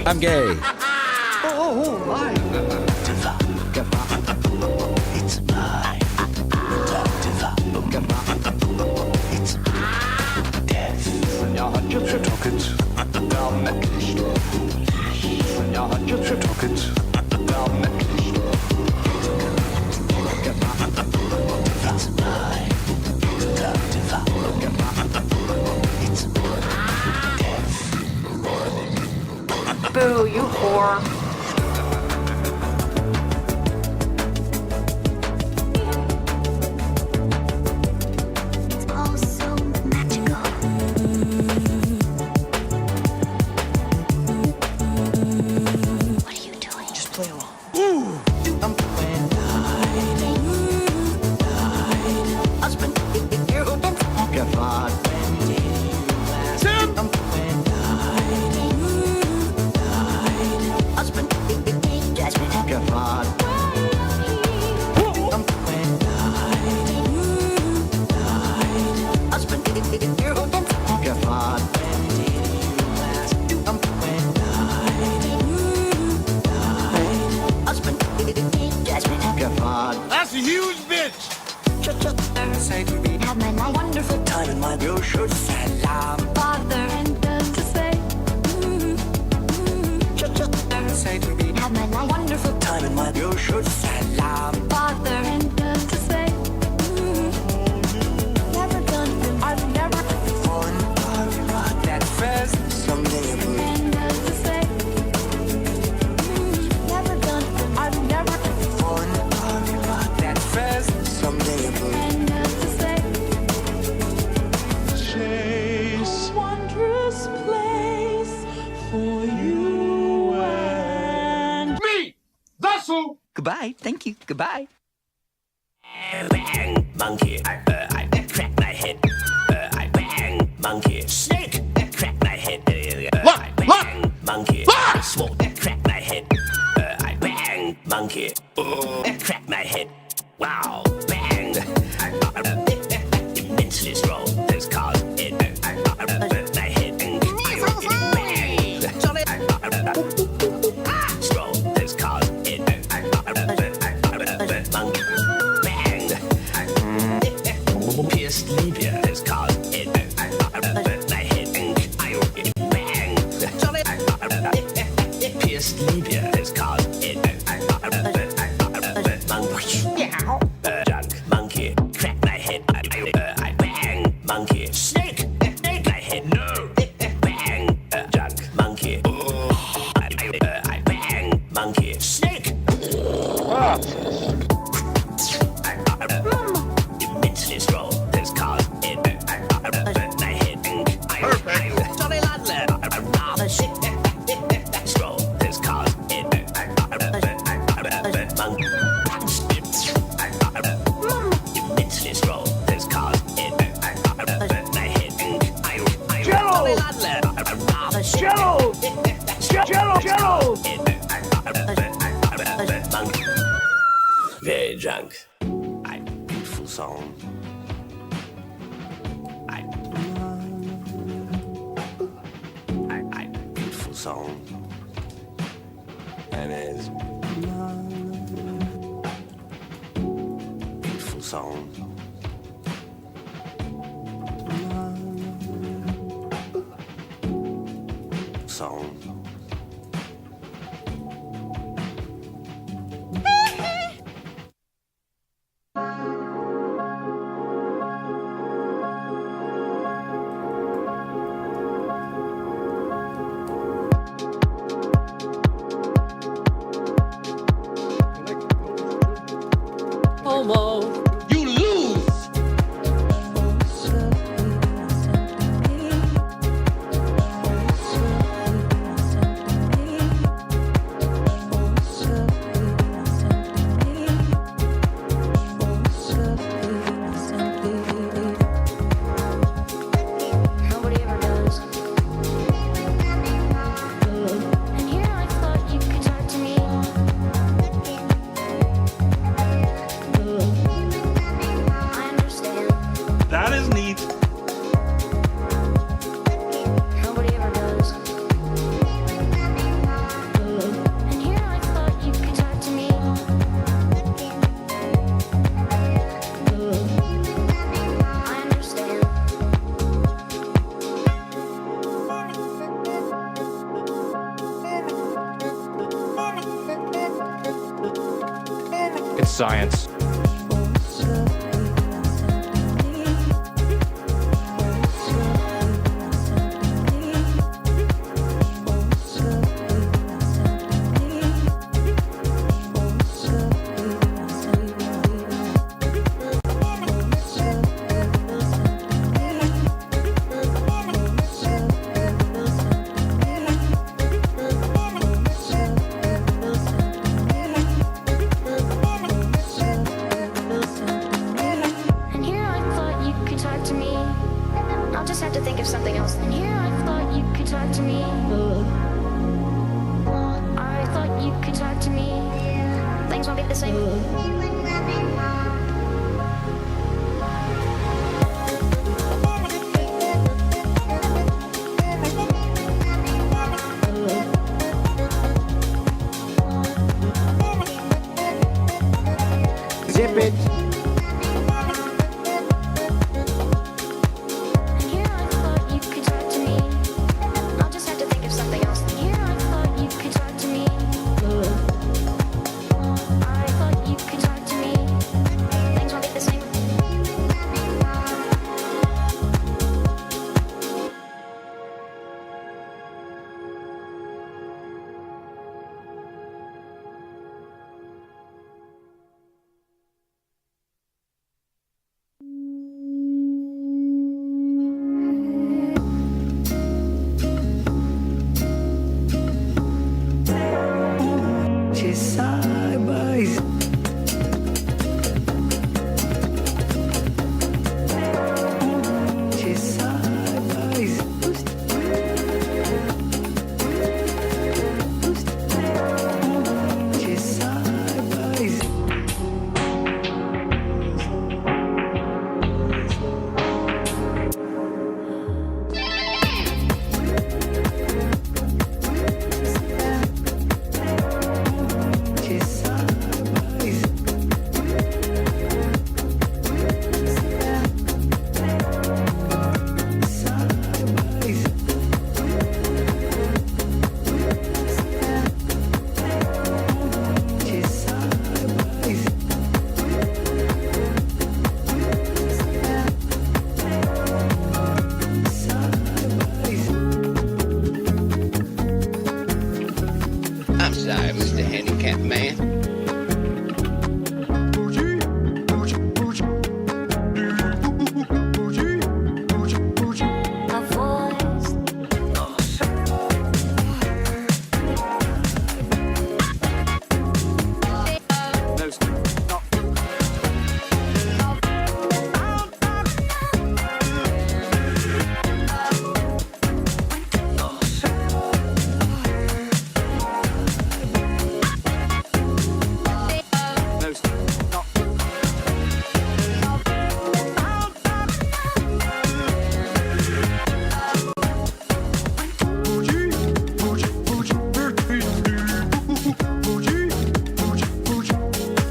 I'm gay. Oh, my. It's mine. It's death. Ja hat jetzt getrocknet. Damit Licht. Ja hat jetzt getrocknet. Damit Licht. It's mine. It's death. Boo, you whore. It's all so magical. What are you doing? Just play along. I'm playing husband, you don't talk about when did you last? I'm playing husband, just talk about. I'm playing husband, you don't talk about when did you last? I'm playing husband, just talk about. That's a huge bitch. Say to me, Have my life. wonderful time in my you should salam. Father and does to say. Say to me, Have my life. wonderful time in my you should salam. Father and does to say. Never done been. I've never fallen apart that fast. Someday it will. And does to say. Never done been. I've never fallen apart that fast. Someday it will. And does to say. Chase. Wondrous place for you and me. That's who. Goodbye. Thank you. Goodbye. Bang, monkey, I crack my head. I bang, monkey, snake, crack my head. I bang, monkey, smoke, crack my head. I bang, monkey, crack my head. Wow, bang, immensely strong. That's called it. I my head and bang, strong. That's called it. Monkey. Pierced labia is called it. My head and bang. Pierced labia is called it. Junk monkey, crack my head. I bang monkey. Snake, my head. No, bang junk monkey. I bang monkey. Snake. Immensely strong. That's called it. My head and Johnny Ladler. Strong. That's called it. Immensely strong. That's called it. My head and Johnny Ladler. Jello. Jello. Very drunk. Beautiful song. Beautiful song. And it's beautiful song. Song. Homo. You lose. with science. And here I thought you could talk to me. I'll just have to think of something else. And here I thought you could talk to me. I thought you could talk to me. Things won't be the same. Zip it. And here I thought you could talk to me. I'll just have to think of something else. And here I thought you could talk to me. I thought you could talk to me. Things won't be the same. She's side by side. She's side by side. She's side by side. She's side by side. Side by side. She's side by side. Side by side. I'm sorry, Mr. Handicapped Man. A voice.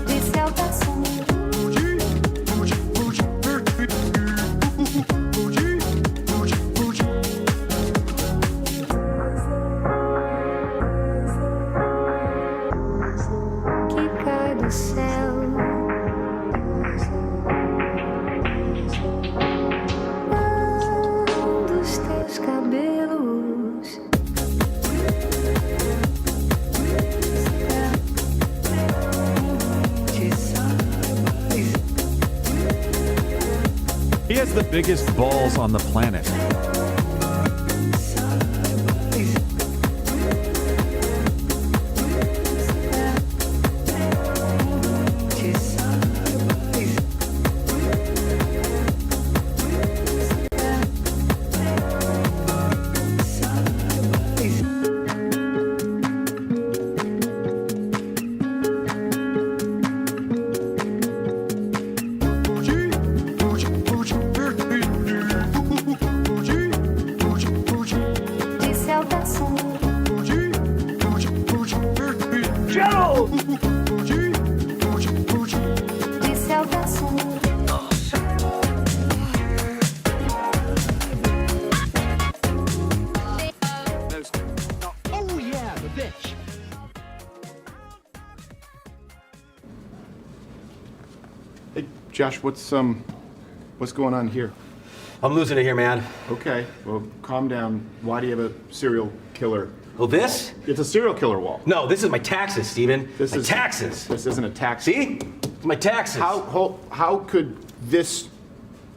Disse ao garçom. Que cai do céu. Dos teus cabelos. She's side by side. He has the biggest balls on the planet. Hey, Josh, what's going on here? I'm losing it here, man. Okay, well, calm down. Why do you have a serial killer? Oh, this? It's a serial killer wall. No, this is my taxes, Steven. This my is taxes. This isn't a tax. See? It's my taxes. How could this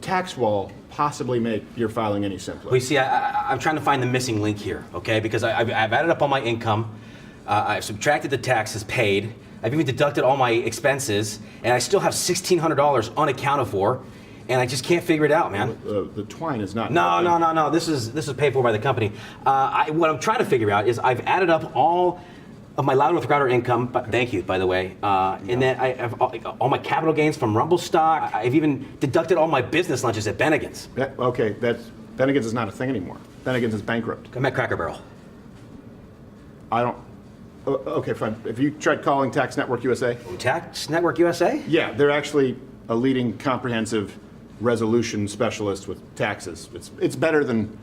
tax wall possibly make your filing any simpler? Well, you see, I'm trying to find the missing link here, okay? Because I've added up all my income, I've subtracted the taxes paid, I've even deducted all my expenses, and I still have $1,600 unaccounted for, and I just can't figure it out, man. The twine is not. No. This is paid for by the company. What I'm trying to figure out is I've added up all of my Loudmouth Router income. But thank you, by the way. And then I have all my capital gains from Rumble stock. I've even deducted all my business lunches at Bennigan's. Okay, Bennigan's is not a thing anymore. Bennigan's is bankrupt. I'm at Cracker Barrel. I don't. Okay, fine. Have you tried calling Tax Network USA? Tax Network USA? Yeah, they're actually a leading comprehensive resolution specialist with taxes. It's better than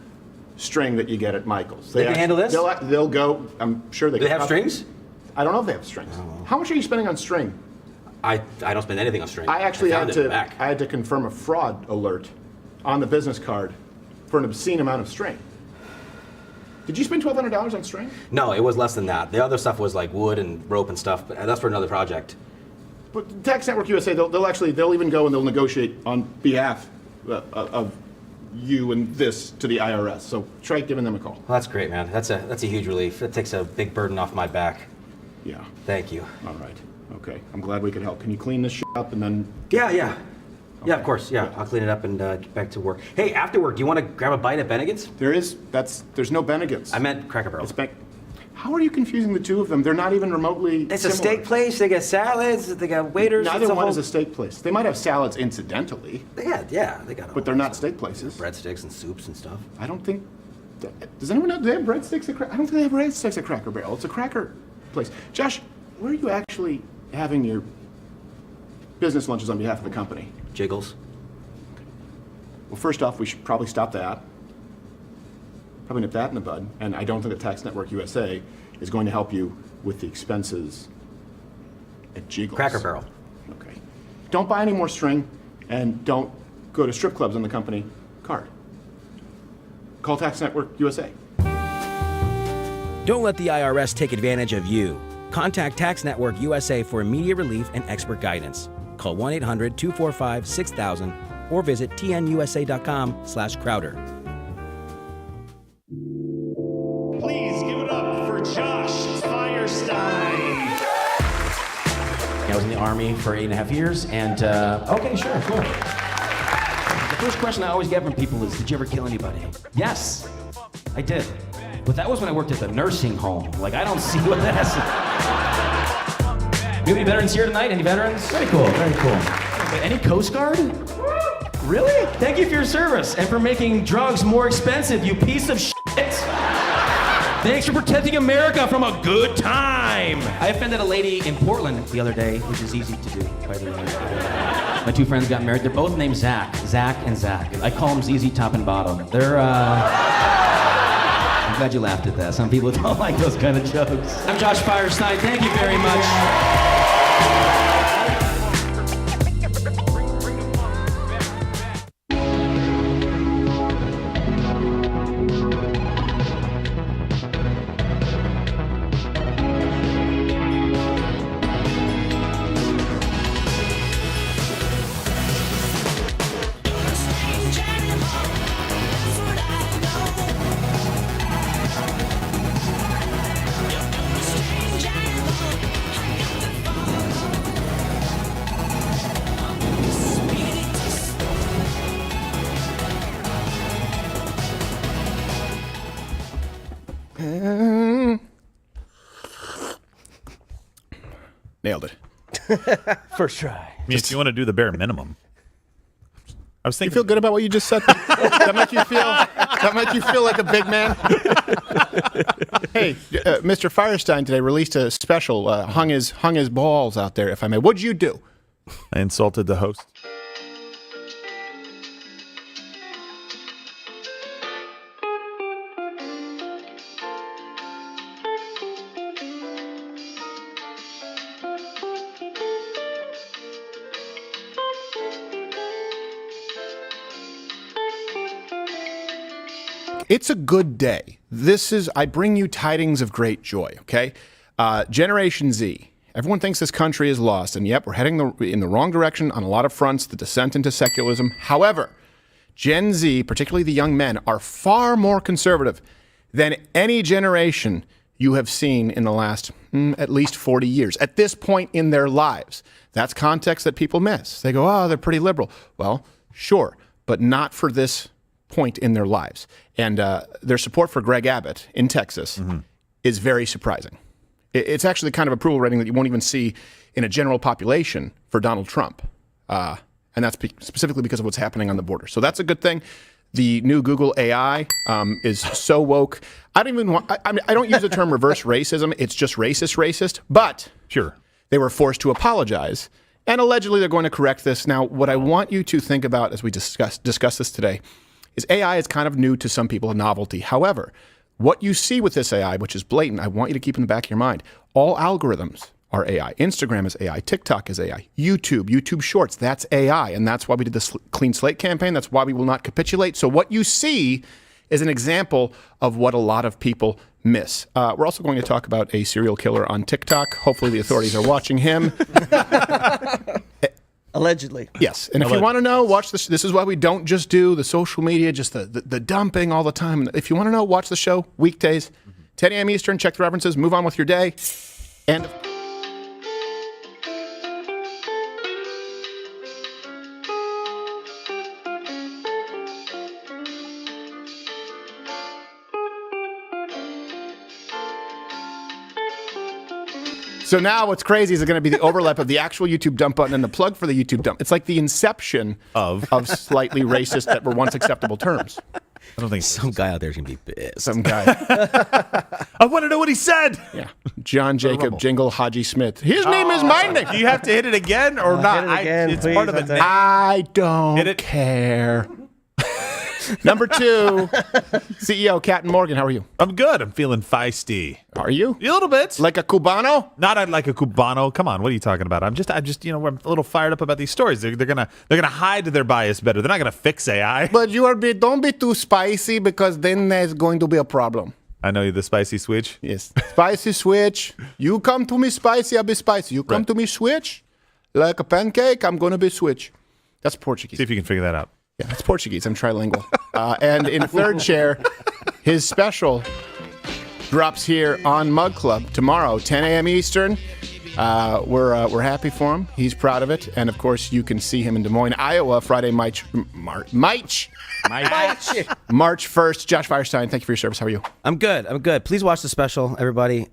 string that you get at Michael's. They can handle this? They'll go. I'm sure they. Do they have strings? I don't know if they have strings. Oh. How much are you spending on string? I don't spend anything on string. I actually found had it in the back. I had to confirm a fraud alert on the business card for an obscene amount of string. Did you spend $1,200 on string? No, it was less than that. The other stuff was like wood and rope and stuff, but that's for another project. But Tax Network USA, they'll even go and they'll negotiate on behalf of you and this to the IRS. So try giving them a call. Well, that's great, man. That's a huge relief. That takes a big burden off my back. Yeah. Thank you. All right. Okay. I'm glad we could help. Can you clean this up and then? Yeah. Yeah, Okay. of course. Yeah, Good. I'll clean it up and get back to work. Hey, after work, do you want to grab a bite at Bennigan's? There's no Bennigan's. I meant Cracker Barrel. It's How are you confusing the two of them? They're not even remotely It's a similar. steak place. They got salads. They got waiters. Neither it's a one whole... is a steak place. They might have salads incidentally, Yeah, they got. but they're not steak places. breadsticks and soups and stuff. I don't think. Does anyone know? Do they have breadsticks at I don't think they have breadsticks at Cracker Barrel. It's a cracker place. Josh, where are you actually having your business lunches on behalf of the company? Jiggles. Well, first off, we should probably stop that. Probably nip that in the bud. And I don't think that Tax Network USA is going to help you with the expenses at Jiggles. Cracker Barrel. Okay. Don't buy any more string, and don't go to strip clubs on the company card. Call Tax Network USA. Don't let the IRS take advantage of you. Contact Tax Network USA for immediate relief and expert guidance. Call 1-800-245-6000 or visit tnusa.com/Crowder. Please give it up for Josh Firestine. I was in the Army for 8.5 years, and okay, sure, cool. The first question I always get from people is, did you ever kill anybody? Yes, I did. But that was when I worked at the nursing home. Like, I don't see what that has to... Any veterans here tonight? Any veterans? Very cool, very cool. Okay, any Coast Guard? Really? Thank you for your service and for making drugs more expensive, you piece of shit. Thanks for protecting America from a good time. I offended a lady in Portland the other day, which is easy to do, by the way. My two friends got married. They're both named Zach. Zach and Zach. I call them ZZ top and bottom. They're, I'm glad you laughed at that. Some people don't like those kind of jokes. I'm Josh Firestine. Thank you very much. Nailed it. First try. I mean, if you want to do the bare minimum. I was You thinking. feel good about what you just said? That make you feel like a big man? Hey, Mr. Firestine today released a special, hung his balls out there, if I may. What'd you do? I insulted the host. it's a good day. I bring you tidings of great joy, okay? Generation Z. Everyone thinks this country is lost, and yep, we're heading in the wrong direction on a lot of fronts, the descent into secularism. However, Gen Z, particularly the young men, are far more conservative than any generation you have seen in the last at least 40 years, at this point in their lives. That's context that people miss. They go, oh, they're pretty liberal. Well, sure, but not for this point in their lives. And their support for Greg Abbott in Texas is very surprising. It's actually the kind of approval rating that you won't even see in a general population for Donald Trump. And that's specifically because of what's happening on the border. So that's a good thing. The new Google AI is so woke. I don't use the term reverse racism. It's just racist. But Sure. they were forced to apologize. And allegedly they're going to correct this. Now, what I want you to think about as we discuss this today is AI is kind of new to some people, a novelty. However, what you see with this AI, which is blatant, I want you to keep in the back of your mind. All algorithms are AI. Instagram is AI. TikTok is AI. YouTube Shorts, that's AI. And that's why we did this Clean Slate campaign. That's why we will not capitulate. So what you see is an example of what a lot of people miss. We're also going to talk about a serial killer on TikTok. Hopefully the authorities are watching him. Allegedly. Yes. And if you want to know, watch this. This is why we don't just do the social media, just the dumping all the time. If you want to know, watch the show weekdays, 10 a.m. Eastern. Check the references. Move on with your day. And so now what's crazy is going to be the overlap of the actual YouTube dump button and the plug for the YouTube dump. It's like the inception of slightly racist that were once acceptable terms. I don't think some guy out there is going to be pissed. Some guy. I want to know what he said. Yeah. John Jacob Jingle Haji Smith. His name is my name. Do you have to hit it again or not? Hit it again, it's please, part of the I'll take name. I don't Hit it. care. Number 2, CEO Captain Morgan. How are you? I'm good. I'm feeling feisty. Are you? A little bit. Like a Cubano? Not like a Cubano. Come on, what are you talking about? I'm just, I'm a little fired up about these stories. They're gonna hide their bias better. They're not gonna fix AI. But don't be too spicy because then there's going to be a problem. I know you're the spicy switch. Yes. Spicy switch. You come to me spicy, I'll be spicy. You come to me switch, like a pancake, I'm going to be switch. That's Portuguese. See if you can figure that out. Yeah, that's Portuguese. I'm trilingual. And in third chair, his special drops here on Mug Club tomorrow, 10 a.m. Eastern. We're happy for him. He's proud of it. And, of course, you can see him in Des Moines, Iowa, Friday, March 1st. Josh Firestine, thank you for your service. How are you? I'm good. Please watch the special, everybody.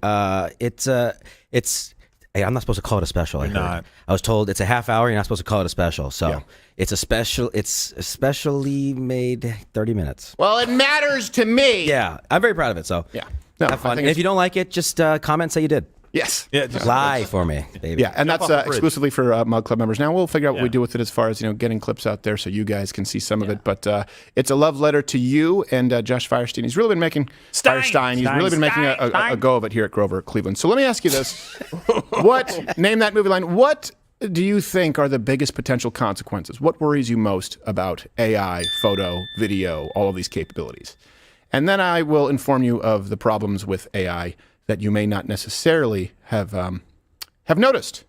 Hey, I'm not supposed to call it a special. I was told it's a half hour. You're not supposed to call it a special. So Yeah. it's a special. It's a specially made 30 minutes. Well, it matters to me. Yeah, I'm very proud of it. So Yeah. No, have fun. And if you don't like it, just comment and say you did. Yes. Yeah, just Lie for me, baby. Yeah, and that's off the bridge. exclusively for Mug Club members. Now we'll figure out what we do with it as far as getting clips out there so you guys can see some of it. But it's a love letter to you and Josh Firestine. He's really been making Firestine. He's really been making a go of it here at Grover, Cleveland. So let me ask you this: name that movie line? What do you think are the biggest potential consequences? What worries you most about AI, photo, video, all of these capabilities? And then I will inform you of the problems with AI that you may not necessarily have noticed.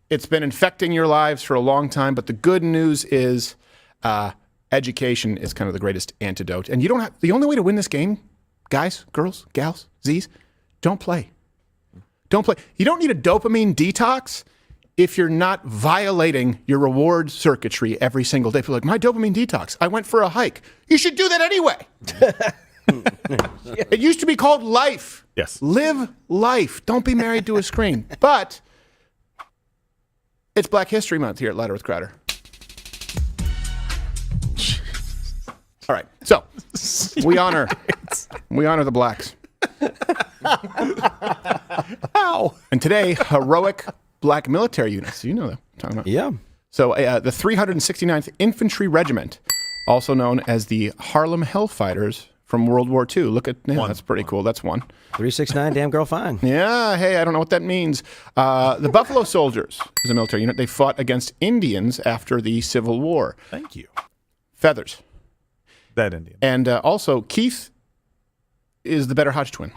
It's been infecting your lives for a long time, but the good news is education is kind of the greatest antidote. And you don't have the only way to win this game, guys, girls, gals, Z's, don't play. Don't play. You don't need a dopamine detox if you're not violating your reward circuitry every single day. People are like, my dopamine detox. I went for a hike. You should do that anyway. It used to be called life. Yes. Live life. Don't be married to a screen. But it's Black History Month here at Louder with Crowder. All right. So we honor the blacks. How? And today, heroic black military units. You know that I'm talking about. Yeah. So the 369th Infantry Regiment, also known as the Harlem Hellfighters from World War II. Look at that's pretty cool. That's one. 369, damn girl, fine. Yeah, hey, I don't know what that means. The Buffalo Soldiers is a military unit. They fought against Indians after the Civil War. Thank you. Feathers. That Indian. And also Keith is the better Hodge twin?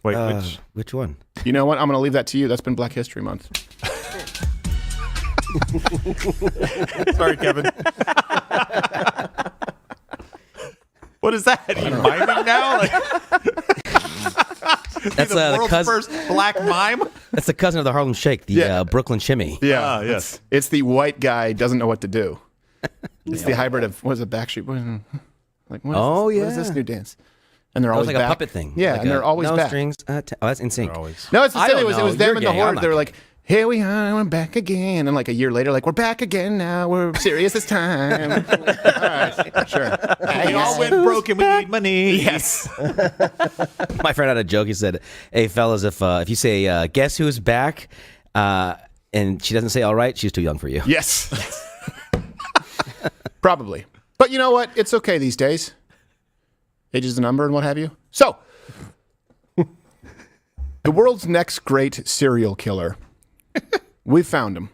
Wait, Which one? You know what? I'm going to leave that to you. That's been Black History Month. Sorry, Kevin. What is that? Are you miming now? That's the the world's cousin. first black mime. That's the cousin of the Harlem Shake, the Brooklyn Shimmy. Yeah. Yes. It's the white guy doesn't know what to do. It's the hybrid of, what is it, Backstreet Boys? Like, what is Oh, this? yeah. What is this new dance? And they're That was always like back. a puppet thing. Yeah, Like and they're always no back. strings. That's in sync. No, it's the I same. don't It was know. them You're and the gay. horde. I'm not They were gay. like, here we are, we're back again. And like a year later, like, we're back again now. We're serious this time. All right, sure. We all went broke and we need money. Yes. My friend had a joke. He said, "Hey, fellas, if you say guess who's back, and she doesn't say all right, she's too young for you." Yes. Probably. But you know what? It's okay these days. Age is a number and what have you. So, the world's next great serial killer. We've found him.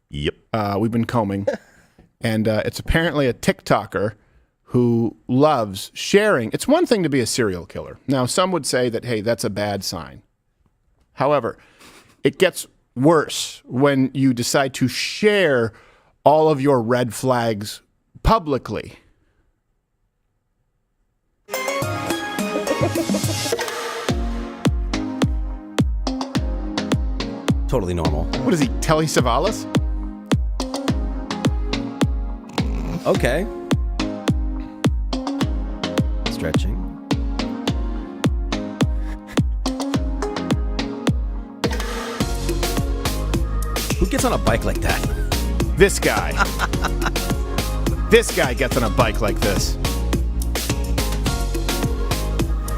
Yep. We've been combing. And it's apparently a TikToker who loves sharing. It's one thing to be a serial killer. Now, some would say that, hey, that's a bad sign. However, it gets worse when you decide to share all of your red flags publicly. Totally normal. What is he, Telly Savalas? Okay. Stretching. Who gets on a bike like that? This guy. This guy gets on a bike like this.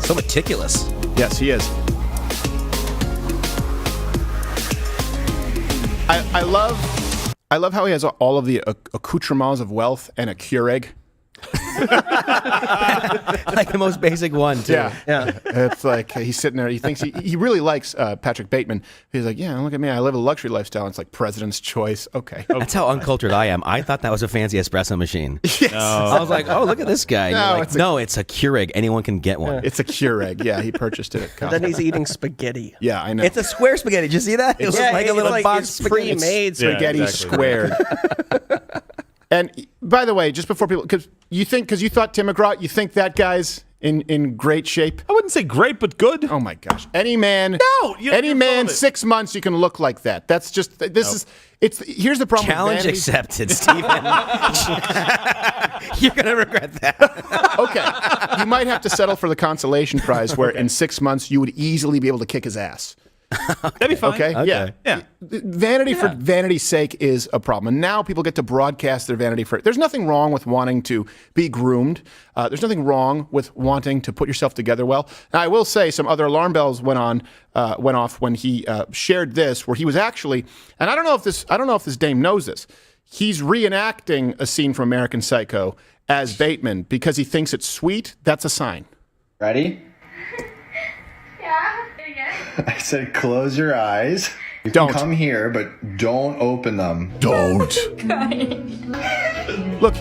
So meticulous. Yes, he is. I love how he has all of the accoutrements of wealth and a Keurig. Like the most basic one, too. Yeah. It's like he's sitting there. He thinks he really likes Patrick Bateman. He's like, yeah, look at me. I live a luxury lifestyle. It's like President's Choice. Okay. That's how uncultured I am. I thought that was a fancy espresso machine. Yes. I was like, oh, look at this guy. And No, you're like, it's it's a Keurig. Anyone can get one. It's a Keurig. Yeah, he purchased it at Costco. Then he's eating spaghetti. Yeah, I know. It's a square spaghetti. Did you see that? It was like a little box it's spaghetti. pre-made Spaghetti squared. And by the way, just before people, because you thought Tim McGraw, you think that guy's in great shape? I wouldn't say great, but good. Oh my gosh! Any man, you're full of it. 6 months you can look like that. That's just here's the problem. Challenge with vanity. accepted, Stephen. You're going to regret that. Okay, you might have to settle for the consolation prize, where in 6 months you would easily be able to kick his ass. That'd be fine. Okay? Yeah. Vanity for vanity's sake is a problem. And now people get to broadcast their vanity for. There's nothing wrong with wanting to be groomed. There's nothing wrong with wanting to put yourself together well. Now, I will say some other alarm bells went off when he shared this, where he was actually, and I don't know if this dame knows this. He's reenacting a scene from American Psycho as Bateman because he thinks it's sweet. That's a sign. Ready? I said close your eyes. You Don't. can come here, but don't open them. Don't. Look.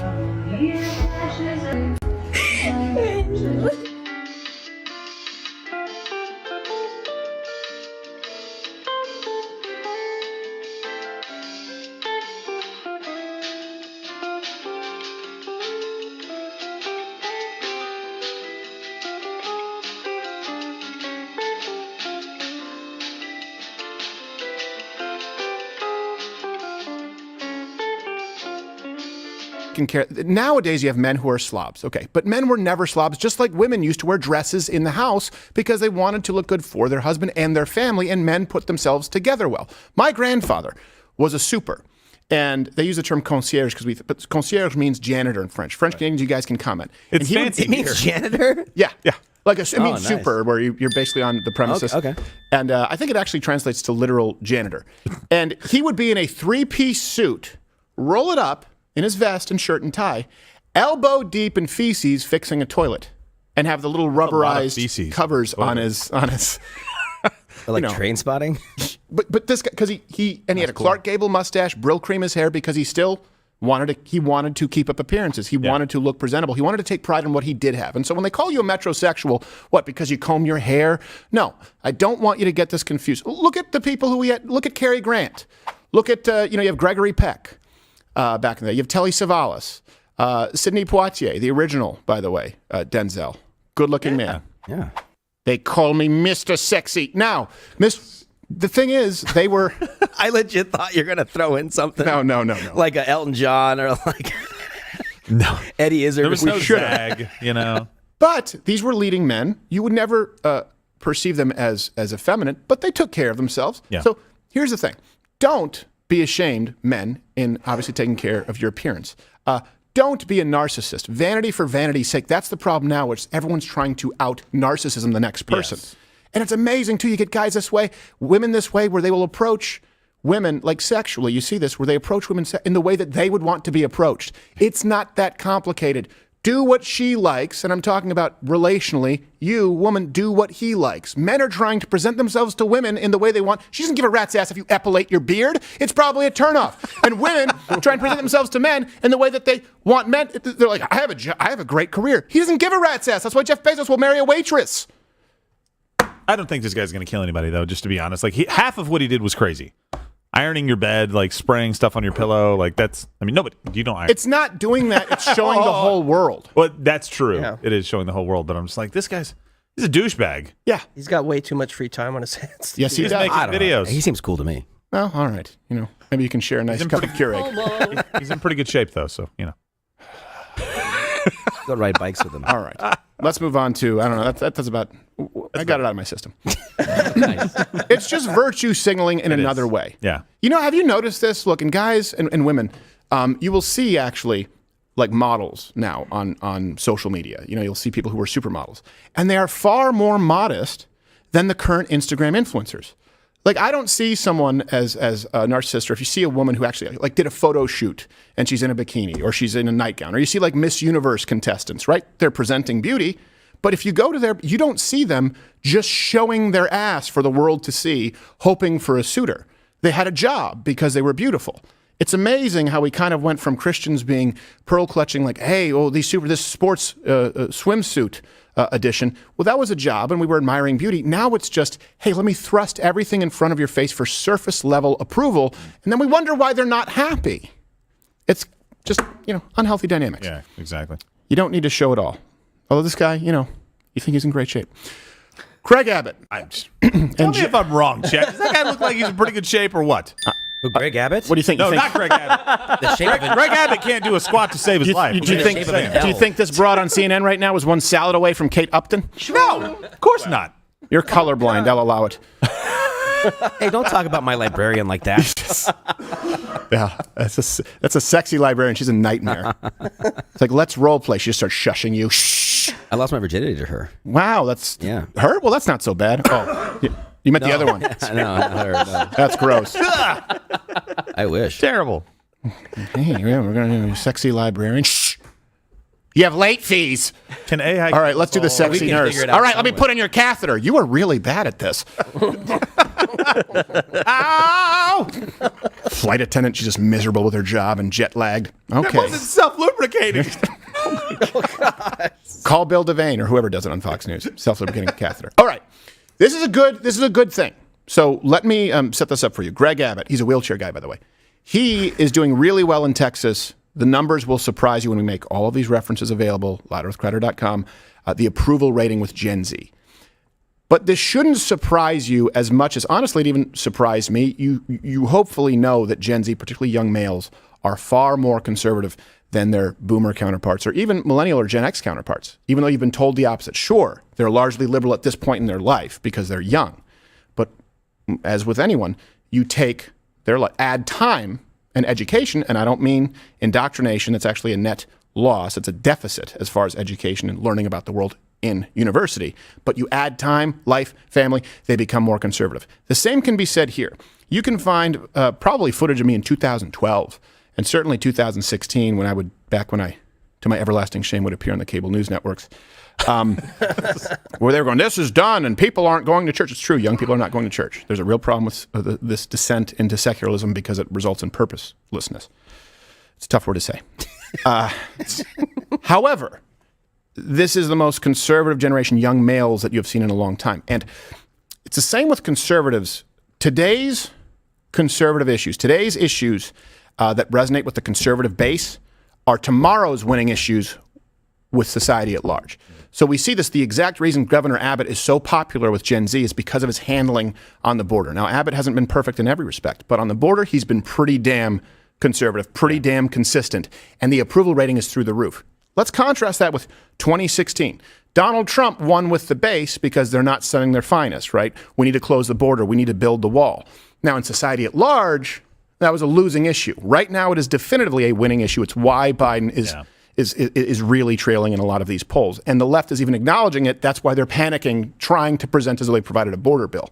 Care. Nowadays, you have men who are slobs. Okay, but men were never slobs, just like women used to wear dresses in the house because they wanted to look good for their husband and their family, and men put themselves together well. My grandfather was a super, and they use the term concierge but concierge means janitor in French. French Canadians, you guys can comment. It's fancy. It means janitor? Yeah. Like it means nice. super, where you're basically on the premises. Okay. And I think it actually translates to literal janitor. And he would be in a 3-piece suit, roll it up in his vest and shirt and tie, elbow deep in feces fixing a toilet, and have the little rubberized covers on his Like train spotting? But this guy, because he had a Clark Gable mustache, Brill cream his hair because he still He wanted to keep up appearances. He wanted to look presentable. He wanted to take pride in what he did have. And so when they call you a metrosexual, what, because you comb your hair? No, I don't want you to get this confused. Look at the people who we had. Look at Cary Grant. Look at, you have Gregory Peck back in the day. You have Telly Savalas. Sidney Poitier, the original, by the way, Denzel. Good-looking man. Yeah. They call me Mr. Sexy. Now, the thing is, they were... I legit thought you were going to throw in something. No. Like a Elton John or like No. Eddie Izzard. There was no zag, But these were leading men. You would never perceive them as effeminate, but they took care of themselves. Yeah. So here's the thing. Don't be ashamed, men, in obviously taking care of your appearance. Don't be a narcissist. Vanity for vanity's sake. That's the problem now, which everyone's trying to out narcissism the next person. Yes. And it's amazing, too. You get guys this way, women this way, where they will approach women, like sexually. You see this, where they approach women in the way that they would want to be approached. It's not that complicated. Do what she likes, and I'm talking about relationally. You, woman, do what he likes. Men are trying to present themselves to women in the way they want. She doesn't give a rat's ass if you epilate your beard. It's probably a turnoff. And women try and present themselves to men in the way that they want men. They're like, I have a great career. He doesn't give a rat's ass. That's why Jeff Bezos will marry a waitress. I don't think this guy's going to kill anybody, though, just to be honest. Like, half of what he did was crazy. Ironing your bed, like spraying stuff on your pillow, like nobody, you don't iron. It's not doing that. It's showing the whole world. Well, that's true. Yeah. It is showing the whole world, but I'm just like, he's a douchebag. Yeah. He's got way too much free time on his hands. Yes, he He's does. making videos. He seems cool to me. Well, all right. Maybe you can share a nice cup of Keurig. He's in pretty good shape, though, so, Go ride bikes with him. All right. Let's move on to, I don't know, that's about, I got it out of my system. It's just virtue signaling in another way. Yeah. Have you noticed this? Look, in guys and women, you will see actually like models now on social media. You'll see people who are supermodels. And they are far more modest than the current Instagram influencers. Like, I don't see someone as a narcissist, or if you see a woman who actually like did a photo shoot and she's in a bikini or she's in a nightgown, or you see like Miss Universe contestants, right? They're presenting beauty. But if you go to you don't see them just showing their ass for the world to see, hoping for a suitor. They had a job because they were beautiful. It's amazing how we kind of went from Christians being pearl clutching, like, hey, this sports swimsuit edition. Well, that was a job, and we were admiring beauty. Now it's just, hey, let me thrust everything in front of your face for surface level approval, and then we wonder why they're not happy. It's just, unhealthy dynamics. Yeah, exactly. You don't need to show it all. Although this guy, you think he's in great shape. Greg Abbott. Tell me if I'm wrong, Chet. Does that guy look like he's in pretty good shape or what? Greg Abbott? What do you think? No, not Greg Abbott. The shape of an- Greg Abbott can't do a squat to save his life. Do you think this broad on CNN right now is one salad away from Kate Upton? No, of course not. You're colorblind. I'll allow it. Hey, don't talk about my librarian like that. Yeah, that's a sexy librarian. She's a nightmare. It's like, let's role play. She just starts shushing you. Shh. I lost my virginity to her. Wow, that's her? Well, that's not so bad. Oh, you meant the other one. No, not her. No. That's gross. I wish. Terrible. Hey, we're going to do a sexy librarian. Shh. You have late fees. Can AI? All right, let's do the sexy nurse. All right, let me somewhere. put in your catheter. You are really bad at this. Ow! Flight attendant, she's just miserable with her job and jet lagged. Okay. That wasn't self-lubricating. Call Bill Devane or whoever does it on Fox News. Self-lubricating catheter. All right. This is a good thing. So let me set this up for you. Greg Abbott, he's a wheelchair guy, by the way. He is doing really well in Texas. The numbers will surprise you when we make all of these references available, loudearthcrowder.com, the approval rating with Gen Z. But this shouldn't surprise you as much as, honestly, it even surprised me. You hopefully know that Gen Z, particularly young males, are far more conservative than their boomer counterparts or even millennial or Gen X counterparts, even though you've been told the opposite. Sure, they're largely liberal at this point in their life because they're young. But as with anyone, you take add time and education, and I don't mean indoctrination. It's actually a net loss. It's a deficit as far as education and learning about the world in university. But you add time, life, family, they become more conservative. The same can be said here. You can find probably footage of me in 2012 and certainly 2016 when I, to my everlasting shame, would appear on the cable news networks, where they were going, this is done and people aren't going to church. It's true. Young people are not going to church. There's a real problem with this descent into secularism because it results in purposelessness. It's a tough word to say. However, this is the most conservative generation, young males, that you have seen in a long time. And it's the same with conservatives. Today's conservative issues, today's issues that resonate with the conservative base are tomorrow's winning issues with society at large. So we see this, the exact reason Governor Abbott is so popular with Gen Z is because of his handling on the border. Now, Abbott hasn't been perfect in every respect, but on the border, he's been pretty damn conservative, pretty damn consistent, and the approval rating is through the roof. Let's contrast that with 2016. Donald Trump won with the base because they're not selling their finest, right? We need to close the border. We need to build the wall. Now, in society at large, that was a losing issue. Right now, it is definitively a winning issue. It's why Biden is really trailing in a lot of these polls. And the left is even acknowledging it. That's why they're panicking, trying to present as though they provided a border bill.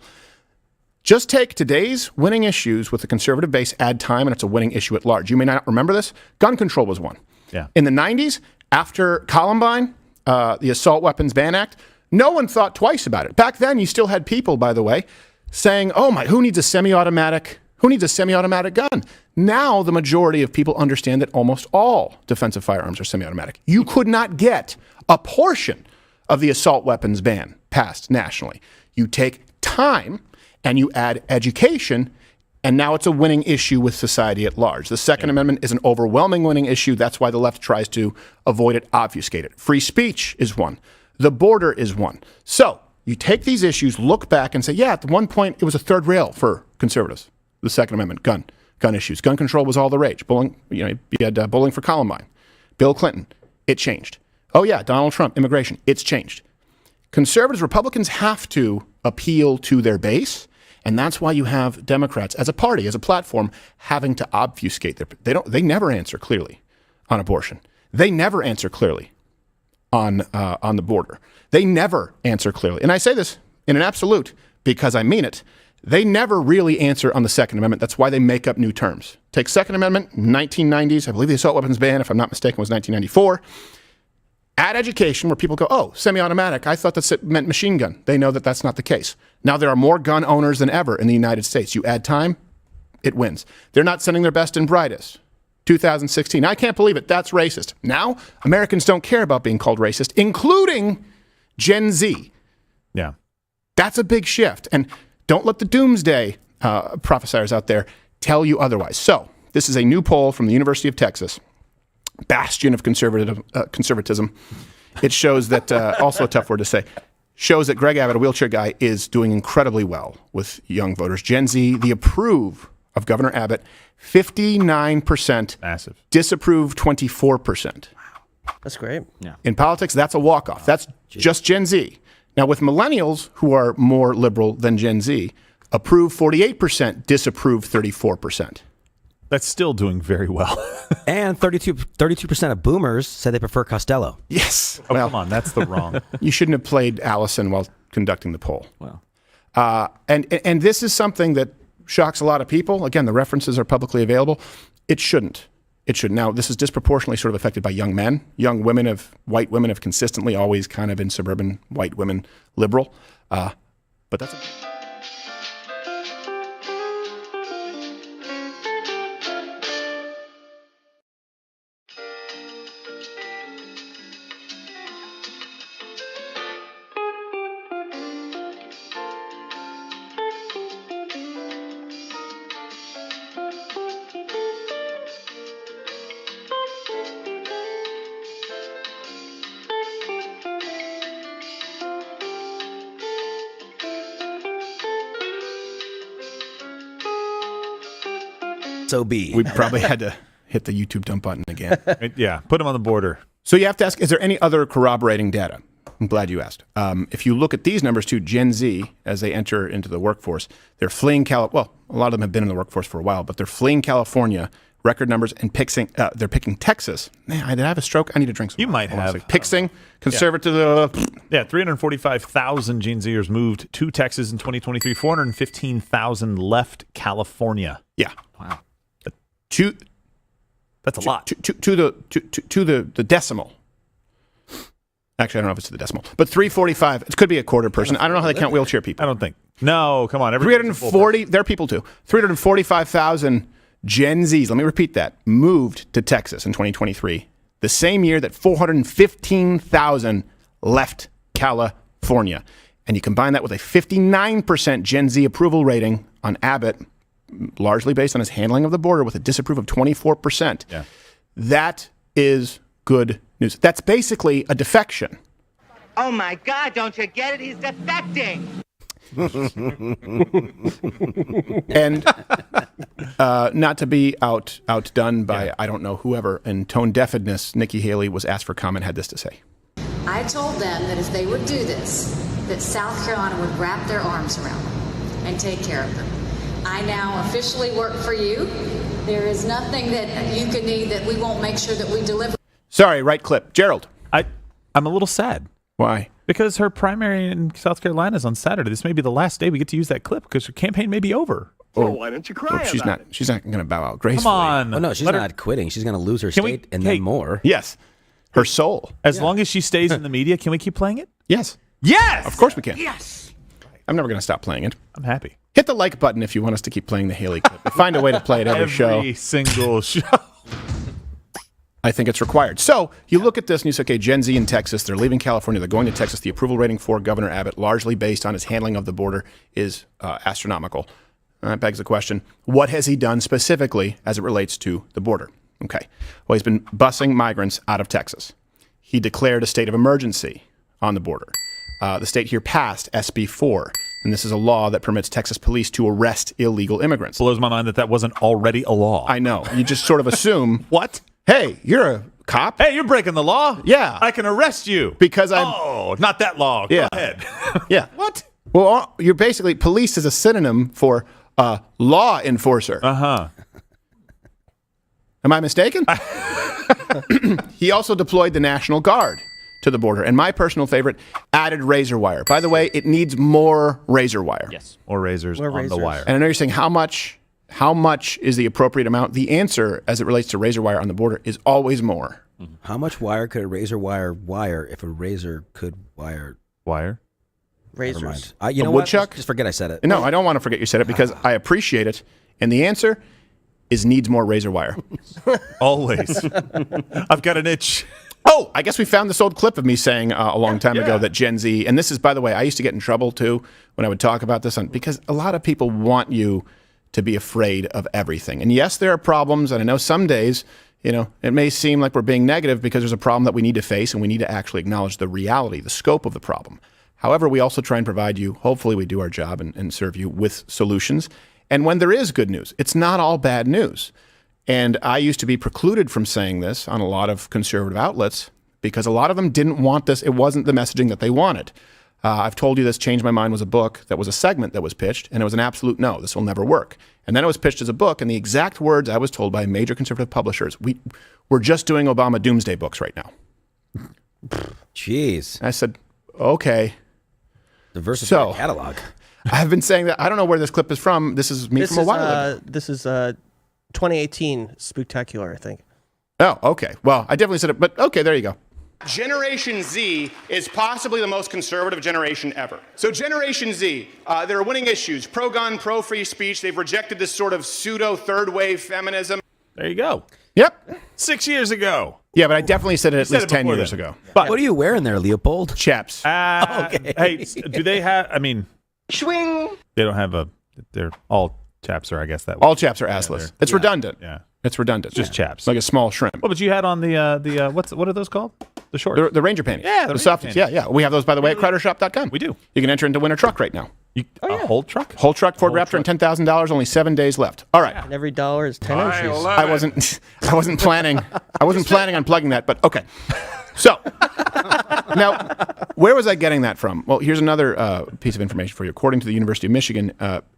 Just take today's winning issues with the conservative base, add time, and it's a winning issue at large. You may not remember this. Gun control was one. Yeah. In the 90s, after Columbine, the Assault Weapons Ban Act, no one thought twice about it. Back then, you still had people, by the way, saying, oh my, who needs a semi-automatic gun? Now, the majority of people understand that almost all defensive firearms are semi-automatic. You could not get a portion of the assault weapons ban passed nationally. You take time and you add education, and now it's a winning issue with society at large. The Second Amendment is an overwhelming winning issue. That's why the left tries to avoid it, obfuscate it. Free speech is one. The border is one. So you take these issues, look back and say, yeah, at one point it was a third rail for conservatives. The Second Amendment, gun issues. Gun control was all the rage. Bullying, you had bullying for Columbine. Bill Clinton, it changed. Oh yeah, Donald Trump, immigration, it's changed. Conservatives, Republicans have to appeal to their base, and that's why you have Democrats as a party, as a platform, having to obfuscate they never answer clearly on abortion. They never answer clearly on the border. They never answer clearly. And I say this in an absolute because I mean it. They never really answer on the Second Amendment. That's why they make up new terms. Take Second Amendment, 1990s. I believe the assault weapons ban, if I'm not mistaken, was 1994. Add education where people go, oh, semi-automatic. I thought that meant machine gun. They know that that's not the case. Now there are more gun owners than ever in the United States. You add time, it wins. They're not sending their best and brightest. 2016. I can't believe it. That's racist. Now, Americans don't care about being called racist, including Gen Z. Yeah. That's a big shift. And don't let the doomsday prophesiers out there tell you otherwise. So this is a new poll from the University of Texas, bastion of conservatism. It shows that, also a tough word to say, shows that Greg Abbott, a wheelchair guy, is doing incredibly well with young voters. Gen Z, the approve of Governor Abbott, 59%. Massive. Disapprove, 24%. That's great. Yeah. In politics, that's a walk-off. That's just Gen Z. Now, with millennials, who are more liberal than Gen Z, approve 48%, disapprove 34%. That's still doing very well. And 32% of boomers said they prefer Costello. Yes. Oh, well, come on. That's the wrong. You shouldn't have played Allison while conducting the poll. Well. And this is something that shocks a lot of people. Again, the references are publicly available. It shouldn't. It should. Now, this is disproportionately sort of affected by young men. White women have consistently always kind of been suburban white women liberal. But that's We probably had to hit the YouTube dump button again. Yeah, put them on the border. So you have to ask, is there any other corroborating data? I'm glad you asked. If you look at these numbers too, Gen Z, as they enter into the workforce, they're fleeing well, a lot of them have been in the workforce for a while, but they're fleeing California, record numbers, and they're picking Texas. Man, did I have a stroke? I need to drink some You water. might Hold on a have. second. Pixing, conservative. Yeah, 345,000 Gen Zers moved to Texas in 2023. 415,000 left California. Yeah. Wow. That's a lot. To the decimal. Actually, I don't know if it's to the decimal, but 345. It could be a quarter person. I don't know how they count wheelchair people. I don't think. No, come on. 340. They're people too. 345,000 Gen Zs, let me repeat that, moved to Texas in 2023, the same year that 415,000 left California. And you combine that with a 59% Gen Z approval rating on Abbott, largely based on his handling of the border, with a disapprove of 24%. Yeah. That is good news. That's basically a defection. Oh my God, don't you get it? He's defecting. And not to be outdone by, I don't know, whoever, in tone deafness, Nikki Haley was asked for comment, had this to say. I told them that if they would do this, that South Carolina would wrap their arms around them and take care of them. I now officially work for you. There is nothing that you can need that we won't make sure that we deliver. Sorry, right clip. Gerald. I'm a little sad. Why? Because her primary in South Carolina is on Saturday. This may be the last day we get to use that clip because her campaign may be over. Why don't you cry? She's not going to bow out gracefully. Come on. Oh, no, she's not quitting. She's going to lose her state and then more. Yes. Her soul. As long as she stays in the media, can we keep playing it? Yes. Yes! Of course we can. Yes. I'm never going to stop playing it. I'm happy. Hit the like button if you want us to keep playing the Haley clip. Find a way to play it every show. Every single show. I think it's required. So you look at this and you say, okay, Gen Z in Texas, they're leaving California, they're going to Texas. The approval rating for Governor Abbott, largely based on his handling of the border, is astronomical. That begs the question, what has he done specifically as it relates to the border? Okay. Well, he's been busing migrants out of Texas. He declared a state of emergency on the border. The state here passed SB 4, and this is a law that permits Texas police to arrest illegal immigrants. Blows my mind that wasn't already a law. I know. You just sort of assume. What? Hey, you're a cop. Hey, you're breaking the law? Yeah. I can arrest you. Because I'm... Oh, not that law. Yeah. Go ahead. Yeah. What? Well, you're basically... Police is a synonym for law enforcer. Uh-huh. Am I mistaken? He also deployed the National Guard to the border. And my personal favorite, added razor wire. By the way, it needs more razor wire. Yes. Or razors More on razors. the wire. And I know you're saying how much is the appropriate amount? The answer, as it relates to razor wire on the border, is always more. How much wire could a razor wire if a razor could wire? Wire? Never Razors. mind. You A know woodchuck? what? Just forget I said it. No, I don't want to forget you said it because I appreciate it. And the answer is needs more razor wire. Always. I've got an itch. Oh, I guess we found this old clip of me saying a long time ago that Gen Z, and this is, by the way, I used to get in trouble too when I would talk about this because a lot of people want you to be afraid of everything. And yes, there are problems, and I know some days, it may seem like we're being negative because there's a problem that we need to face and we need to actually acknowledge the reality, the scope of the problem. However, we also try and provide you, hopefully we do our job and serve you with solutions. And when there is good news, it's not all bad news. And I used to be precluded from saying this on a lot of conservative outlets because a lot of them didn't want this. It wasn't the messaging that they wanted. I've told you this, Change My Mind was a book that was a segment that was pitched, and it was an absolute no, this will never work. And then it was pitched as a book, and the exact words I was told by major conservative publishers, we're just doing Obama doomsday books right now. Jeez. I said, okay. Diversify the catalog. I've been saying that. I don't know where this clip is from. This is me from a while ago. This is 2018 Spooktacular, I think. Oh, okay. Well, I definitely said it, but okay, there you go. Generation Z is possibly the most conservative generation ever. So Generation Z, there are winning issues, pro-gun, pro-free speech. They've rejected this sort of pseudo-third-wave feminism. There you go. Yep. 6 years ago. Yeah, but I definitely said it at least 10 years ago. But what are you wearing there, Leopold? Chaps. Okay. Hey, do they have, Swing. They don't have they're all chaps are, I guess that way. All chaps are assless. It's redundant. Yeah. It's redundant. Just chaps. Like a small shrimp. Well, but you had on the what are those called? The shorts. The Ranger panties. Yeah, the Ranger softies. panties. Yeah. We have those, by the way, at CrowderShop.com. We do. You can enter into win a truck right now. A whole truck? Whole truck Ford Raptor and $10,000. Only 7 days left. All right. And every dollar is 10 ounces. I wasn't planning on plugging that, but okay. So now, where was I getting that from? Well, here's another piece of information for you. According to the University of Michigan,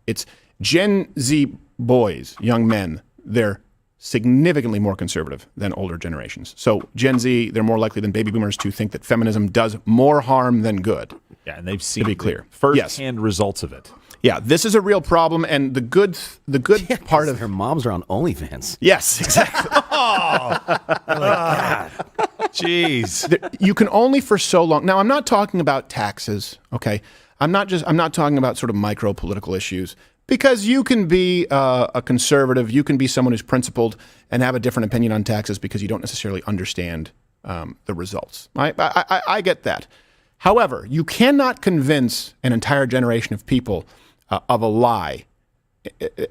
it's Gen Z boys, young men. They're significantly more conservative than older generations. So Gen Z, they're more likely than baby boomers to think that feminism does more harm than good. Yeah, and they've seen to be clear. first-hand results of it. Yeah, this is a real problem, and the good part of her moms are on OnlyFans. Yes, exactly. Jeez. You can only for so long. Now, I'm not talking about taxes, okay? I'm not talking about sort of micro political issues, Because you can be a conservative, you can be someone who's principled and have a different opinion on taxes because you don't necessarily understand the results. I get that. However, you cannot convince an entire generation of people of a lie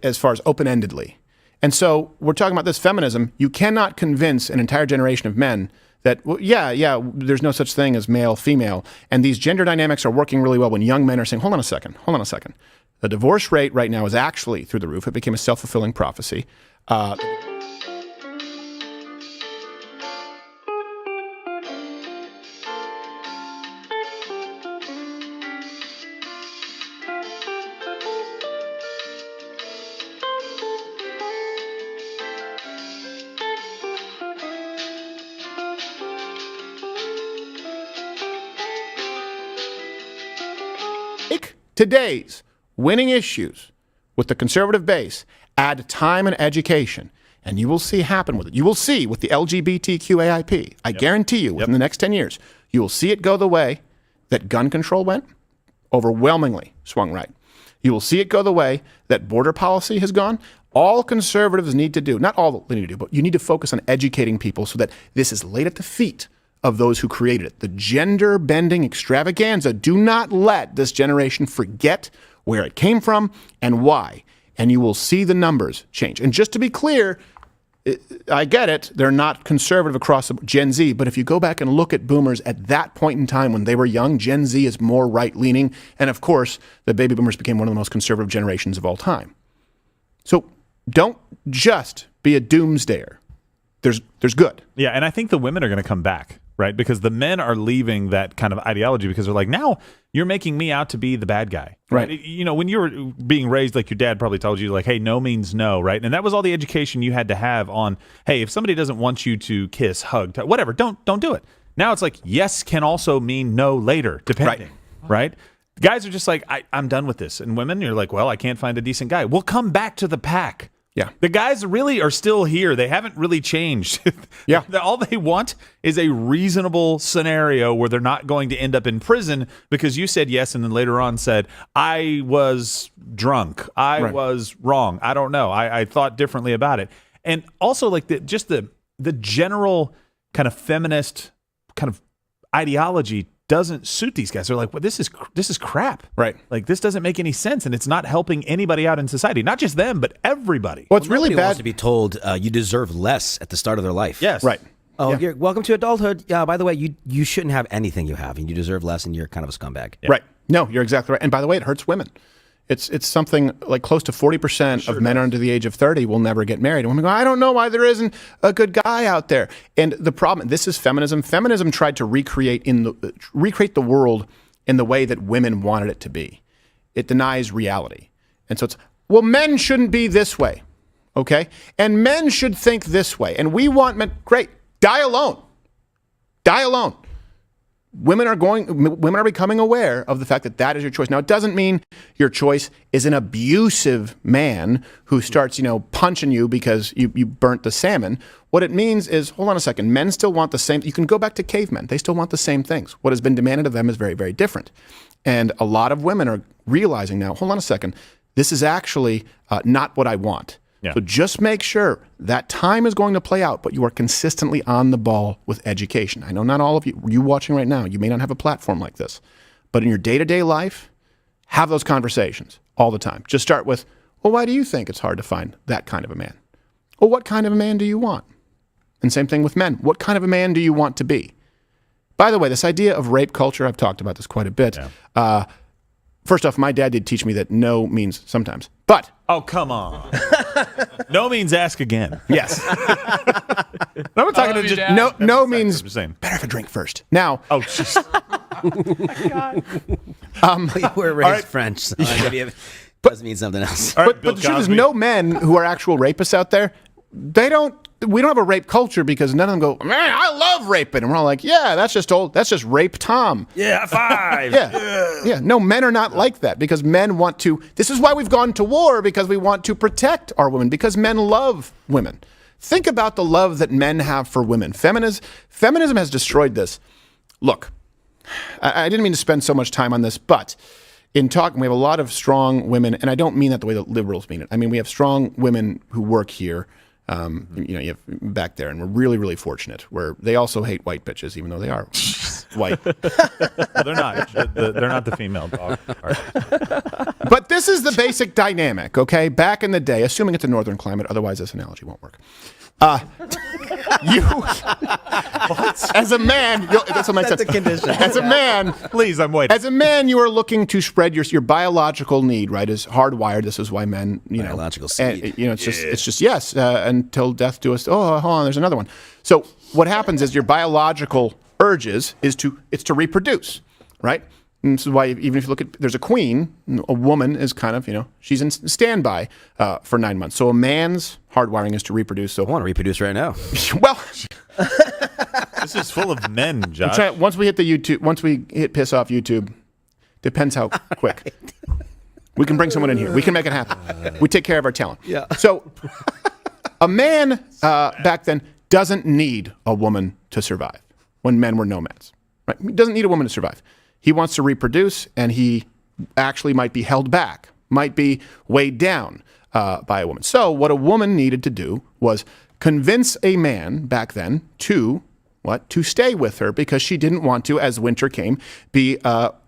as far as open-endedly. And so we're talking about this feminism. You cannot convince an entire generation of men that, well, yeah, there's no such thing as male, female. And these gender dynamics are working really well when young men are saying, hold on a second. The divorce rate right now is actually through the roof. It became a self-fulfilling prophecy. Today's winning issues with the conservative base, add time and education, and you will see happen with it. You will see with the LGBTQAIP. I guarantee you, within the next 10 years, you will see it go the way that gun control went, overwhelmingly swung right. You will see it go the way that border policy has gone. All conservatives need to do, not all they need to do, but you need to focus on educating people so that this is laid at the feet of those who created it. The gender-bending extravaganza. Do not let this generation forget where it came from and why. And you will see the numbers change. And just to be clear, I get it. They're not conservative across Gen Z. But if you go back and look at boomers at that point in time when they were young, Gen Z is more right-leaning. And of course, the baby boomers became one of the most conservative generations of all time. So don't just be a doomsdayer. There's good. Yeah, and I think the women are going to come back, right? Because the men are leaving that kind of ideology because they're like, now you're making me out to be the bad guy. Right. You know, when you were being raised, like your dad probably told you, like, hey, no means no, right? And that was all the education you had to have on, hey, if somebody doesn't want you to kiss, hug, whatever, don't do it. Now it's like, yes can also mean no later, depending, right? Guys are just like, I'm done with this. And women, you're like, well, I can't find a decent guy. We'll come back to the pack. Yeah. The guys really are still here. They haven't really changed. Yeah. All they want is a reasonable scenario where they're not going to end up in prison because you said yes and then later on said, I was drunk. I was wrong. I don't know. I thought differently about it. And also like the general kind of feminist kind of ideology doesn't suit these guys. They're like, well, this is crap. Right. Like this doesn't make any sense, and it's not helping anybody out in society. Not just them, but everybody. Well, it's really Nobody bad wants to be told you deserve less at the start of their life. Yes. Right. Oh, Yeah. you're welcome to adulthood. Yeah. By the way, you shouldn't have anything you have, and you deserve less, and you're kind of a scumbag. Right. No, you're exactly right. And by the way, it hurts women. It's something like close to 40% of men under the age of 30 will never get married. And women go, I don't know why there isn't a good guy out there. And the problem, this is feminism. Feminism tried to recreate the world in the way that women wanted it to be. It denies reality. And so it's, well, men shouldn't be this way, okay? And men should think this way. And we want men, great, die alone. Die alone. Women are becoming aware of the fact that that is your choice. Now, it doesn't mean your choice is an abusive man who starts, punching you because you burnt the salmon. What it means is, hold on a second, men still want the same. You can go back to cavemen. They still want the same things. What has been demanded of them is very, very different. And a lot of women are realizing now, hold on a second, this is actually not what I want. Yeah. So just make sure that time is going to play out, but you are consistently on the ball with education. I know not all of you watching right now, you may not have a platform like this, but in your day-to-day life, have those conversations all the time. Just start with, well, why do you think it's hard to find that kind of a man? Well, what kind of a man do you want? And same thing with men. What kind of a man do you want to be? By the way, this idea of rape culture, I've talked about this quite a bit. Yeah. First off, my dad did teach me that no means sometimes. But oh, come on. No means ask again. Yes. I'm talking to just no means I'm saying. better have a drink first. Now, Oh, jeez. We're raised French, so maybe it does mean something else. All right, but the truth is, Cosby. no men who are actual rapists out there, we don't have a rape culture because none of them go, man, I love raping. And we're all like, yeah, that's just rape Tom. Yeah, five. Yeah. No, men are not like that because men want to, this is why we've gone to war, because we want to protect our women, because men love women. Think about the love that men have for women. Feminism has destroyed this. Look, I didn't mean to spend so much time on this, but in talking, we have a lot of strong women, and I don't mean that the way that liberals mean it. I mean, we have strong women who work here, you have back there, and we're really, really fortunate, where they also hate white bitches, even though they are white. Well, they're not. They're not the female dog. But this is the basic dynamic, okay? Back in the day, assuming it's a northern climate, otherwise this analogy won't work. You, as a man, that's what That's a condition. As a man, please, I'm waiting. As a man, you are looking to spread your biological need, right? Is hardwired. This is why men, biological seed. It's just yes, until death do us. Oh, hold on, there's another one. So what happens is your biological urges it's to reproduce, right? And this is why even if you look at, there's a queen, a woman is kind of, she's in standby for 9 months. So a man's hardwiring is to reproduce. So I want to reproduce right now. Well, this is full of men, Josh. Once we hit piss off YouTube, depends how quick. We can bring someone in here. We can make it happen. We take care of our talent. Yeah. So a man back then doesn't need a woman to survive when men were nomads. Right? He doesn't need a woman to survive. He wants to reproduce, and he actually might be held back, might be weighed down by a woman. So what a woman needed to do was convince a man back then to stay with her, because she didn't want to, as winter came, be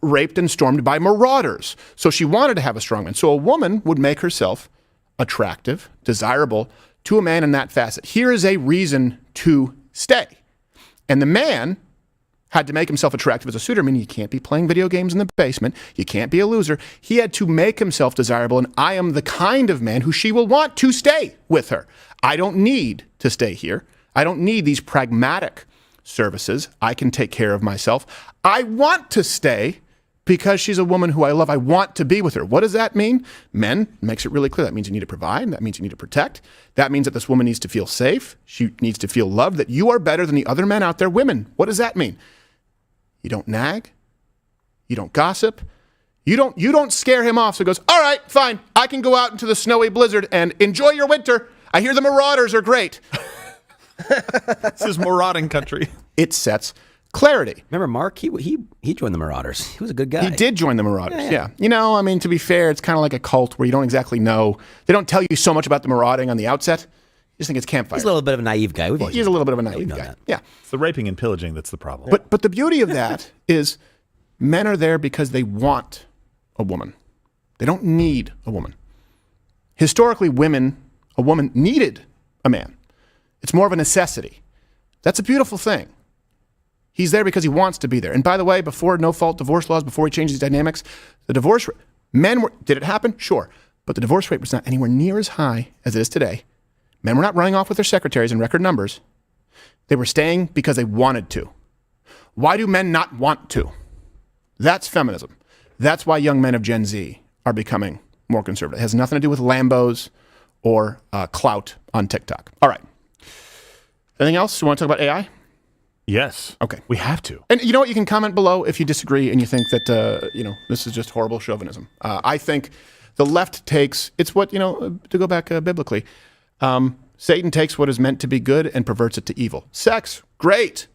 raped and stormed by marauders. So she wanted to have a strong man. So a woman would make herself attractive, desirable to a man in that facet. Here is a reason to stay. And the man had to make himself attractive as a suitor. I mean, you can't be playing video games in the basement. You can't be a loser. He had to make himself desirable, and I am the kind of man who she will want to stay with her. I don't need to stay here. I don't need these pragmatic services. I can take care of myself. I want to stay because she's a woman who I love. I want to be with her. What does that mean? Men, makes it really clear. That means you need to provide. That means you need to protect. That means that this woman needs to feel safe. She needs to feel loved, that you are better than the other men out there. Women, what does that mean? You don't nag. You don't gossip. You don't scare him off. So he goes, all right, fine. I can go out into the snowy blizzard and enjoy your winter. I hear the marauders are great. This is marauding country. It sets clarity. Remember Mark? He joined the Marauders. He was a good guy. He did join the Marauders, yeah. I mean, to be fair, it's kind of like a cult where you don't exactly know. They don't tell you so much about the marauding on the outset. You just think it's campfire. He's a little bit of a naive guy. He's a little bit of a naive guy. That. Yeah. It's the raping and pillaging that's the problem. But the beauty of that is men are there because they want a woman. They don't need a woman. Historically, a woman needed a man. It's more of a necessity. That's a beautiful thing. He's there because he wants to be there. And by the way, before no-fault divorce laws, before he changed these dynamics, the divorce rate, did it happen? Sure. But the divorce rate was not anywhere near as high as it is today. Men were not running off with their secretaries in record numbers. They were staying because they wanted to. Why do men not want to? That's feminism. That's why young men of Gen Z are becoming more conservative. It has nothing to do with Lambos or clout on TikTok. All right. Anything else? You want to talk about AI? Yes. Okay. We have to. And you know what? You can comment below if you disagree and you think that, this is just horrible chauvinism. I think the left takes, it's what, to go back biblically, Satan takes what is meant to be good and perverts it to evil. Sex, great,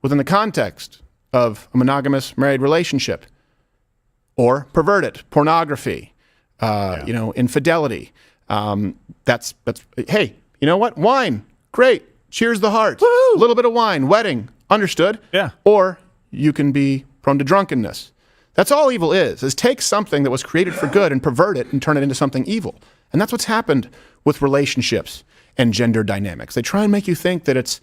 within the context of a monogamous married relationship. Or pervert it, pornography, infidelity. Hey, you know what? Wine, great. Cheers the heart. A little bit of wine, wedding, understood? Yeah. Or you can be prone to drunkenness. That's all evil is take something that was created for good and pervert it and turn it into something evil. And that's what's happened with relationships and gender dynamics. They try and make you think that it's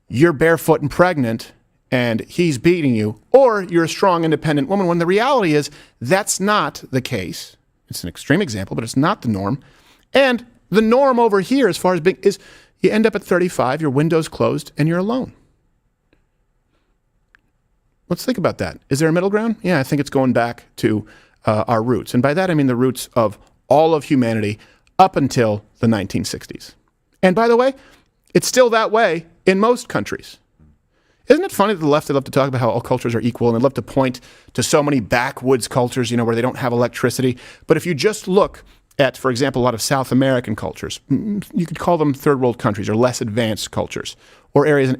you're barefoot and pregnant and he's beating you, or you're a strong, independent woman, when the reality is that's not the case. It's an extreme example, but it's not the norm. And the norm over here, as far as being, is you end up at 35, your window's closed, and you're alone. Let's think about that. Is there a middle ground? Yeah, I think it's going back to our roots. And by that, I mean the roots of all of humanity up until the 1960s. And by the way, it's still that way in most countries. Isn't it funny that the left, they love to talk about how all cultures are equal, and they love to point to so many backwoods cultures, where they don't have electricity. But if you just look at, for example, a lot of South American cultures, you could call them third world countries or less advanced cultures, or areas,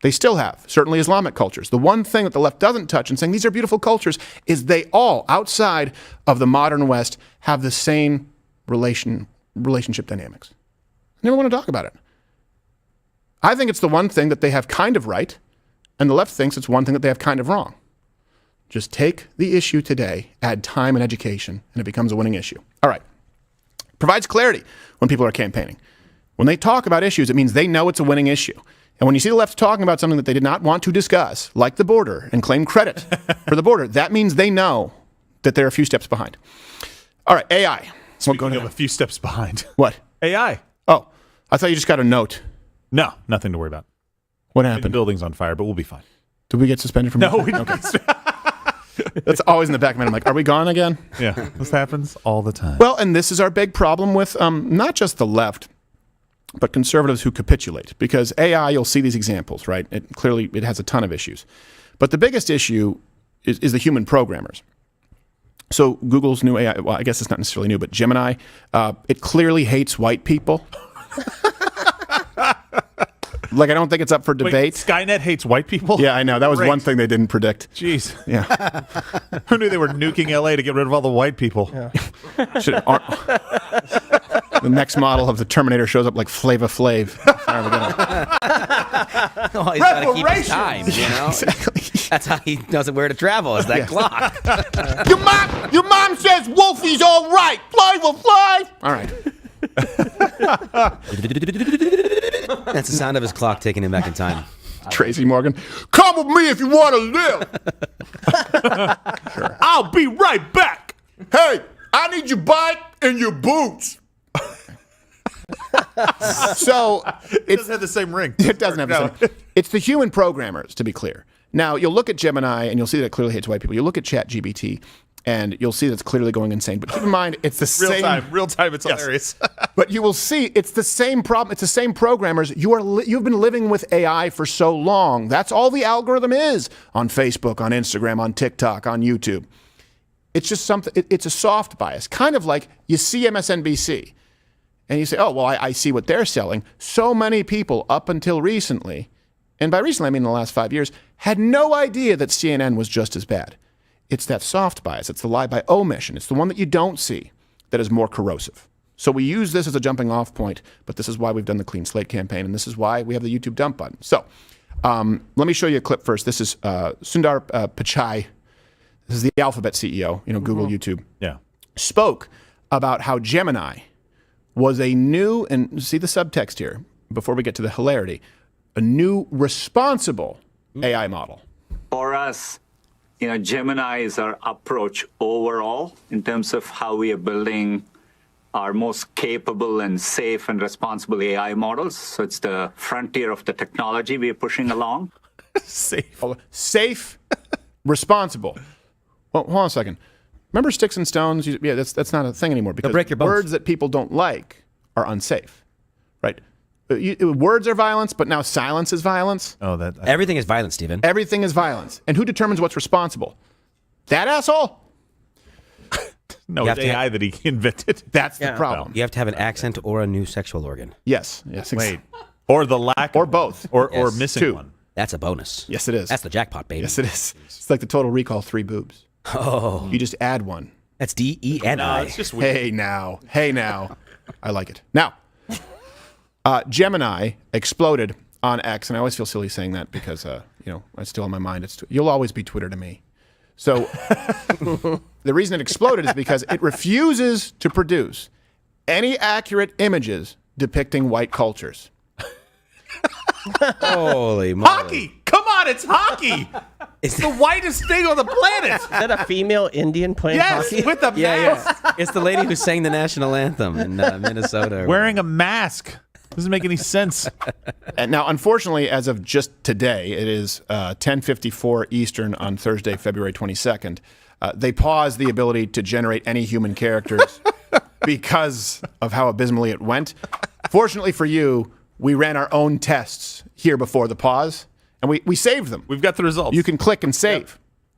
They still have, certainly Islamic cultures. The one thing that the left doesn't touch in saying these are beautiful cultures is they all, outside of the modern West, have the same relationship dynamics. I never want to talk about it. I think it's the one thing that they have kind of right, and the left thinks it's one thing that they have kind of wrong. Just take the issue today, add time and education, and it becomes a winning issue. All right. Provides clarity when people are campaigning. When they talk about issues, it means they know it's a winning issue. And when you see the left talking about something that they did not want to discuss, like the border, and claim credit for the border, that means they know that they're a few steps behind. All right, AI. Speaking of a few steps behind. What? AI. Oh, I thought you just got a note. No, nothing to worry about. What The happened? building's on fire, but we'll be fine. Did we get suspended from? No, we okay. That's always in the back of my mind. I'm like, are we gone again? Yeah, this happens all the time. Well, and this is our big problem with not just the left, but conservatives who capitulate. Because AI, you'll see these examples, right? It has a ton of issues. But the biggest issue is the human programmers. So Google's new AI, well, I guess it's not necessarily new, but Gemini, it clearly hates white people. Like, I don't think it's up for debate. Wait, Skynet hates white people? Yeah, I know. That was Great. one thing they didn't predict. Jeez. Yeah. Who knew they were nuking LA to get rid of all the white people? Yeah. The next model of the Terminator shows up like Flava Flav. Oh, he's got to keep his time, you know? Exactly. That's how he knows where to travel, is that clock. Your mom says Wolfie's all right. Flava Flav. All right. That's the sound of his clock taking him back in time. Tracy Morgan. Come with me if you want to live. Sure. I'll be right back. Hey, I need your bike and your boots. So It doesn't have the same ring. It doesn't have the same. It's the human programmers, to be clear. Now, you'll look at Gemini and you'll see that it clearly hates white people. You'll look at ChatGPT and you'll see that it's clearly going insane. But keep in mind, it's the same. Real time, it's hilarious. But you will see it's the same problem. It's the same programmers. You've been living with AI for so long. That's all the algorithm is on Facebook, on Instagram, on TikTok, on YouTube. It's just something. It's a soft bias, kind of like you see MSNBC, and you say, "Oh, well, I see what they're selling." So many people up until recently, and by recently I mean the last 5 years, had no idea that CNN was just as bad. It's that soft bias. It's the lie by omission. It's the one that you don't see that is more corrosive. So we use this as a jumping off point, but this is why we've done the Clean Slate campaign, and this is why we have the YouTube dump button. So let me show you a clip first. This is Sundar Pichai. This is the Alphabet CEO, Google, YouTube. Yeah. Spoke about how Gemini was a new, and see the subtext here before we get to the hilarity, a new responsible AI model. For us, Gemini is our approach overall in terms of how we are building our most capable and safe and responsible AI models. So it's the frontier of the technology we are pushing along. Safe, responsible. Well, hold on a second. Remember sticks and stones? Yeah, that's not a thing anymore because break your bones. Words that people don't like are unsafe, right? Words are violence, but now silence is violence. Oh, everything is violence, Stephen. Everything is violence. And who determines what's responsible? That asshole? No, it's AI that he invented. That's the problem. You have to have an accent or a new sexual organ. Yes. Wait. Or the lack. Or both. Or missing Two. one. That's a bonus. Yes, it is. That's the jackpot, baby. Yes, it is. It's like the Total Recall 3 boobs. Oh. You just add one. That's DENI. No, it's just weird. Hey, now. I like it. Now, Gemini exploded on X, and I always feel silly saying that because, it's still on my mind. You'll always be Twitter to me. So the reason it exploded is because it refuses to produce any accurate images depicting white cultures. Holy moly. Hockey! Come on, it's hockey! It's the whitest thing on the planet! Is that a female Indian playing Yes, hockey? with a mask! Yeah. It's the lady who sang the national anthem in Minnesota. Wearing a mask. Doesn't make any sense. And now, unfortunately, as of just today, it is 10:54 Eastern on Thursday, February 22nd. They paused the ability to generate any human characters because of how abysmally it went. Fortunately for you, we ran our own tests here before the pause, and we saved them. We've got the results. You can click and save. Yep.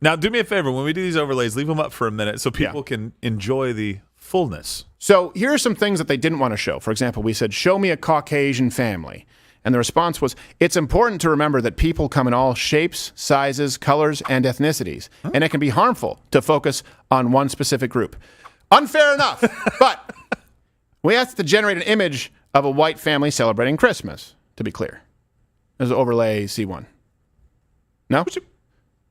Now, do me a favor. When we do these overlays, leave them up for a minute so people can enjoy the fullness. So here are some things that they didn't want to show. For example, we said, show me a Caucasian family. And the response was, it's important to remember that people come in all shapes, sizes, colors, and ethnicities. And it can be harmful to focus on one specific group. Unfair enough. But we asked to generate an image of a white family celebrating Christmas, to be clear. There's overlay C1. No?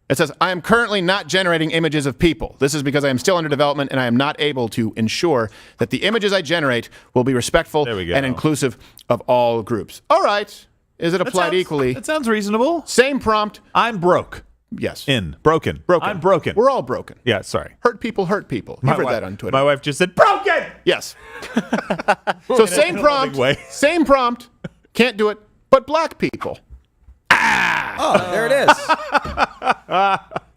It says, I am currently not generating images of people. This is because I am still under development and I am not able to ensure that the images I generate will be respectful and inclusive of all groups. All right. Is it applied equally? That sounds reasonable. Same prompt. I'm broke. Yes. Broken. Broken. I'm broken. We're all broken. Yeah, sorry. Hurt people hurt people. You've heard that on Twitter. My wife just said, broken! Yes. So same prompt. Same prompt. Can't do it, but black people. Oh, there it is.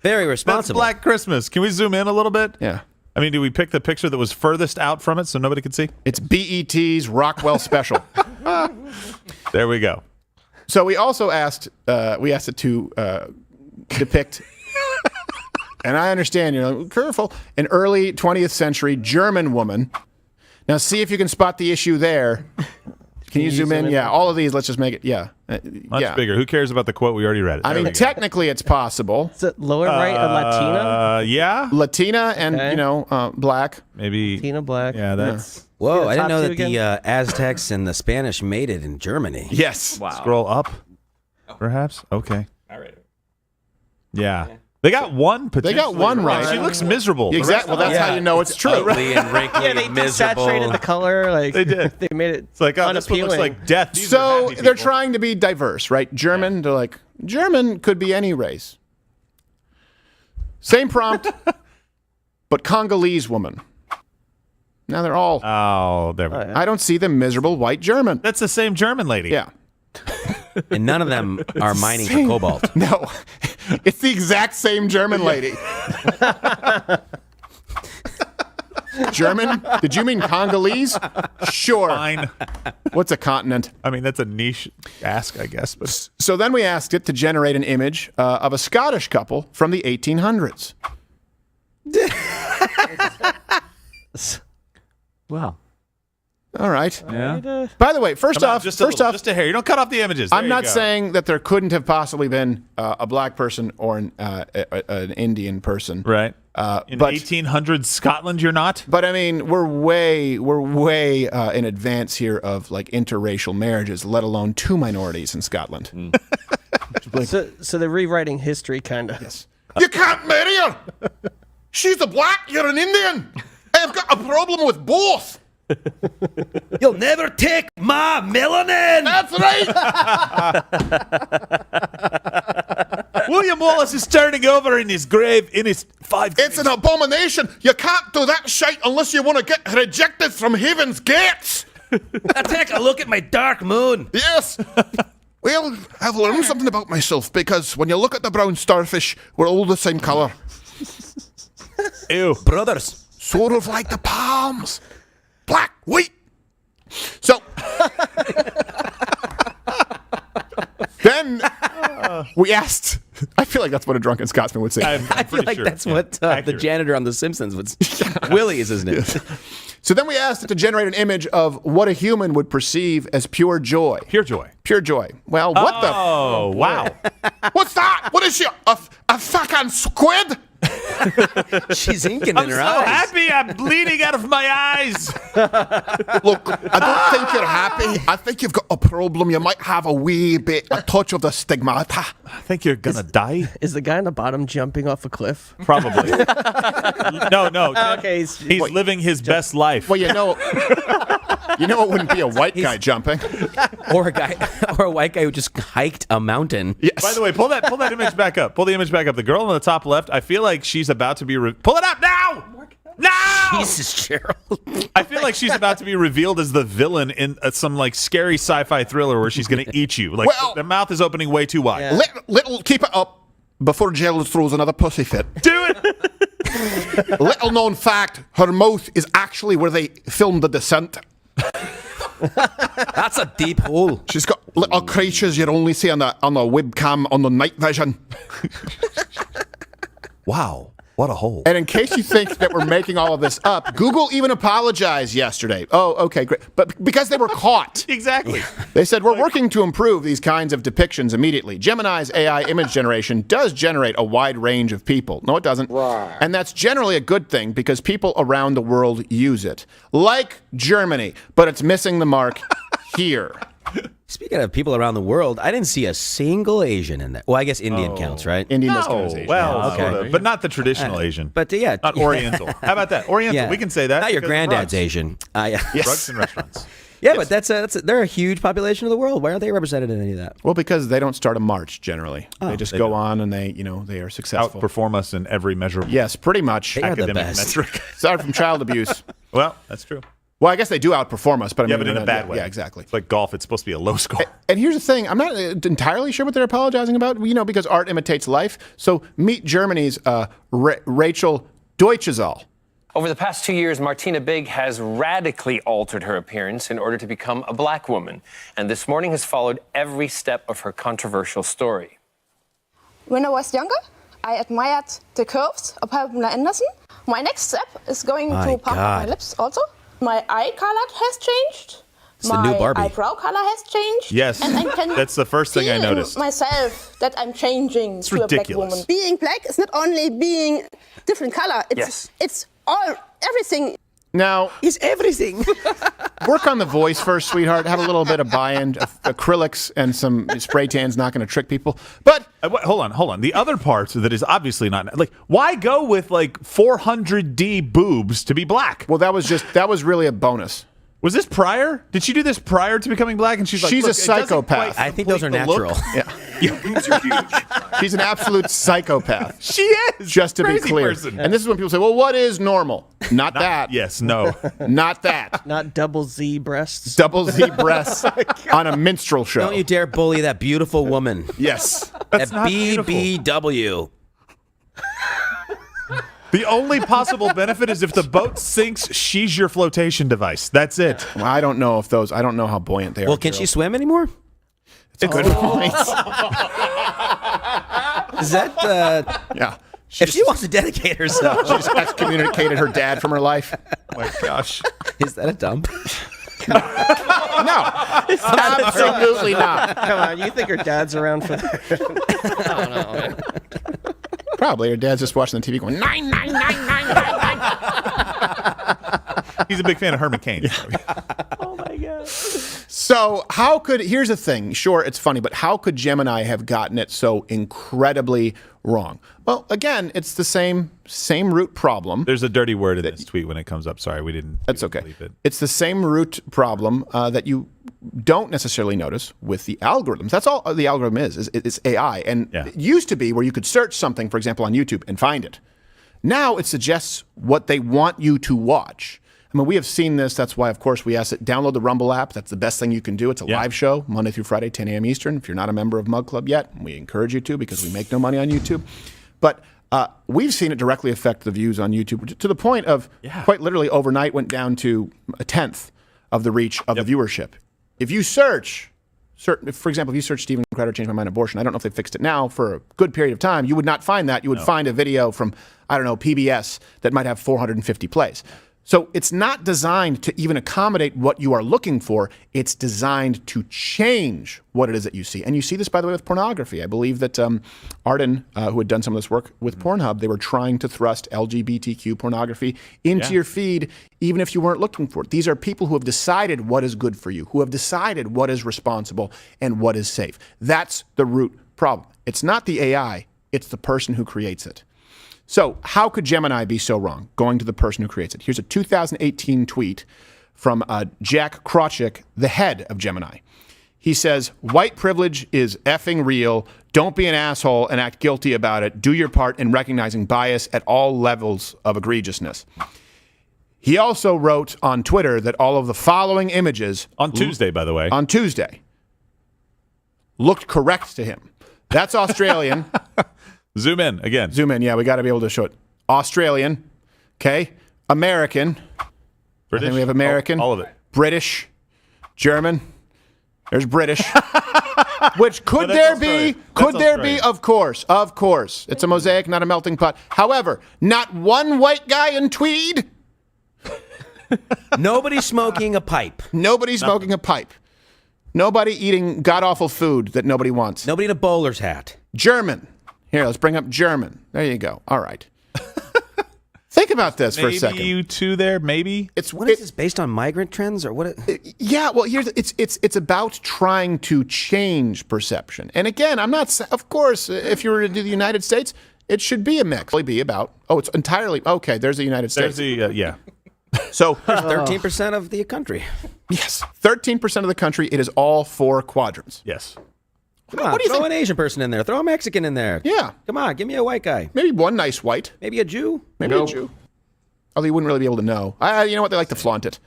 Very responsible. That's Black Christmas. Can we zoom in a little bit? Yeah. I mean, do we pick the picture that was furthest out from it so nobody could see? It's BET's Rockwell special. There we go. So we also asked it to depict, and I understand, careful, an early 20th century German woman. Now see if you can spot the issue there. Can you zoom in? Yeah, all of these, let's just make it, Much bigger. Who cares about the quote? We already read it. I mean, technically it's possible. Is it lower right, a Latina? Yeah. Latina and, black. Maybe. Latina, black. Yeah, that's... Whoa, I didn't know that again? the Aztecs and the Spanish made it in Germany. Yes. Wow. Scroll up, perhaps? Okay. All right. Yeah. They got one potentially. They got one right. She looks miserable. Exactly. Well, that's how you know it's true. Ugly and wrinkly, Yeah, they miserable. desaturated the color. Like They did. They made it. It's like, oh, this one looks unappealing. like death. These are So happy they're people. trying to be diverse, right? German, they're like, German could be any race. Same prompt, but Congolese woman. Now they're all. Oh, there we go. I don't see the miserable white German. That's the same German lady. Yeah. And none of them are mining for cobalt. No, it's the exact same German lady. German? Did you mean Congolese? Sure. Fine. What's a continent? I mean, that's a niche ask, I guess. But So then we asked it to generate an image of a Scottish couple from the 1800s. Wow. All right. yeah. By the way, first off, just a hair. You don't cut off the images. There I'm you not go. saying that there couldn't have possibly been a black person or an Indian person. Right. But In 1800s Scotland, you're not? But I mean, we're way in advance here of like interracial marriages, let alone two minorities in Scotland. So they're rewriting history, kind of. Yes. You can't marry her. She's a black. You're an Indian. I've got a problem with both. You'll never take my melanin! That's right. William Wallace is turning over in his grave in his 5 It's an abomination. You can't do that shite unless you want to get rejected from heaven's gates. Now take a look at my dark moon. Yes. Well, I've learned something about myself because when you look at the brown starfish, we're all the same color. Ew. Brothers. Sort of like the palms. Black, white. So then we asked. I feel like that's what a drunken Scotsman would say. I feel like that's what the janitor on The Simpsons would say. Willie is his name. So then we asked it to generate an image of what a human would perceive as pure joy. Pure joy. Pure joy. Well, what the? Oh, wow. What's that? What is she? A fucking squid? She's inking I'm in her so eyes. happy I'm bleeding out of my eyes. Look, I don't think you're happy. I think you've got a problem. You might have a touch of the stigmata. I think you're going to die. Is the guy on the bottom jumping off a cliff? Probably. No. Okay, He's living his best life. Well, you know it wouldn't be a white guy jumping. Or a white guy who just hiked a mountain. Yes. By the way, pull that image back up. Pull the image back up. The girl on the top left, I feel like she's about to be... pull it up now! Now! Jesus, Gerald. I feel like she's about to be revealed as the villain in some like scary sci-fi thriller where she's going to eat you. Like Well- the mouth is opening way too wide. Yeah. Little keep it up before Gerald throws another pussy fit. Do it! Little known fact, her mouth is actually where they filmed The Descent. That's a deep hole. She's got little creatures you'd only see on the webcam on the night vision. Wow. What a hole. And in case you think that we're making all of this up, Google even apologized yesterday. Oh, okay, great. But because they were caught. Exactly. They said, we're working to improve these kinds of depictions immediately. Gemini's AI image generation does generate a wide range of people. No, it doesn't. Right. And that's generally a good thing because people around the world use it. Like Germany, but it's missing the mark here. Speaking of people around the world, I didn't see a single Asian in there. Well, I guess Indian counts, right? Indian is kind of Asian. Well, okay. sort of, but not the traditional Asian. But yeah. Not Oriental. How about that? Oriental. Yeah. We can say that. Not your because of granddad's drugs. Asian. Drugs and restaurants. Yeah, but they're a huge population of the world. Why aren't they represented in any of that? Well, because they don't start a march generally. They just go on and they are successful. Outperform us in every measurable. Yes, pretty much. They are the academic best. metric. Aside from child abuse. Well, that's true. Well, I guess they do outperform us, but I mean, but in a bad way. Yeah, exactly. It's like golf. It's supposed to be a low score. And here's the thing. I'm not entirely sure what they're apologizing about, because art imitates life. So meet Germany's Rachel Deutschezahl. Over the past 2 years, Martina Big has radically altered her appearance in order to become a black woman. And this morning has followed every step of her controversial story. When I was younger, I admired the curves of Pamela Anderson. My next step is going to pump up my lips also. My eye color has changed. It's the new Barbie. My eyebrow color has changed. Yes, and I can that's the first thing I feel in noticed. myself that I'm changing It's to a black ridiculous. woman. Being black is not only being different color. It's everything. Now, is everything. Work on the voice first, sweetheart. Have a little bit of buy-in. Acrylics and some spray tan's not going to trick people. But hold on. The other part that is obviously not like, why go with like 400D boobs to be black? Well, that was really a bonus. Was this prior? Did she do this prior to becoming black? And she's like, she's "Look, a it doesn't psychopath. quite I think those are complete the look." natural. Boobs are huge. She's an absolute psychopath. She is. Just to be Crazy clear. person. And this is when people say, well, what is normal? Not that. Yes, no. Not that. Not double Z breasts. Double Z breasts on a minstrel show. Don't you dare bully that beautiful woman. Yes. At not beautiful. BBW. The only possible benefit is if the boat sinks, she's your flotation device. That's it. Well, I don't know how buoyant they are. Well, can she swim anymore? It's a good point. Is that Yeah. if she wants to dedicate herself? She just excommunicated her dad from her life. Oh my gosh. Is that a dump? No. Absolutely not. Come on, you think her dad's around for that? I don't know, man. Probably. Her dad's just watching the TV going, 99999. He's a big fan of Herman Cain. Oh my god. So here's the thing. Sure, it's funny, but how could Gemini have gotten it so incredibly wrong? Well, again, it's the same root problem. There's a dirty word in this tweet when it comes up. Sorry, we didn't. That's okay. Believe it. It's the same root problem that you don't necessarily notice with the algorithms. That's all the algorithm is it's AI. And it used to be where you could search something, for example, on YouTube and find it. Now it suggests what they want you to watch. I mean, we have seen this. That's why, of course, we asked it, download the Rumble app. That's the best thing you can do. It's a live show, Monday through Friday, 10 a.m. Eastern. If you're not a member of Mug Club yet, we encourage you to because we make no money on YouTube. But we've seen it directly affect the views on YouTube to the point of quite literally overnight went down to a tenth of the reach of the viewership. If you search, for example, if you search Stephen Crowder changed my mind abortion, I don't know if they fixed it now, for a good period of time, you would not find that. You would find a video from, I don't know, PBS that might have 450 plays. So it's not designed to even accommodate what you are looking for. It's designed to change what it is that you see. And you see this, by the way, with pornography. I believe that Arden, who had done some of this work with Pornhub, they were trying to thrust LGBTQ pornography into your feed, even if you weren't looking for it. These are people who have decided what is good for you, who have decided what is responsible and what is safe. That's the root problem. It's not the AI, it's the person who creates it. So how could Gemini be so wrong, going to the person who creates it? Here's a 2018 tweet from Jack Krawczyk, the head of Gemini. He says, white privilege is effing real. Don't be an asshole and act guilty about it. Do your part in recognizing bias at all levels of egregiousness. He also wrote on Twitter that all of the following images... On Tuesday, by the way. On Tuesday. Looked correct to him. That's Australian. Zoom in again. Zoom in. Yeah, we got to be able to show it. Australian. Okay. American. British. I think we have American. All of it. British. German. There's British. Which could No, that's there Australia. be? Could That's there be? Australia. Of course. It's a mosaic, not a melting pot. However, not one white guy in tweed. Nobody smoking a pipe. Nobody smoking a pipe. Nobody eating god-awful food that nobody wants. Nobody in a bowler's hat. German. Here, let's bring up German. There you go. All right. Think about this for a second. Maybe you two there, maybe. Is this based on migrant trends or what? Yeah, well, it's about trying to change perception. And again, I'm not. Of course, if you were to do the United States, it should be a mix. It'll be about. Oh, it's entirely okay. There's the United States. Yeah. So 13% of the country. Yes, 13% of the country. It is all 4 quadrants. Yes. Come on, What do you throw think? an Asian person in there. Throw a Mexican in there. Yeah. Come on, give me a white guy. Maybe one nice white. Maybe a Jew. Maybe a Jew. Although you wouldn't really be able to know. You know what? They like to flaunt it.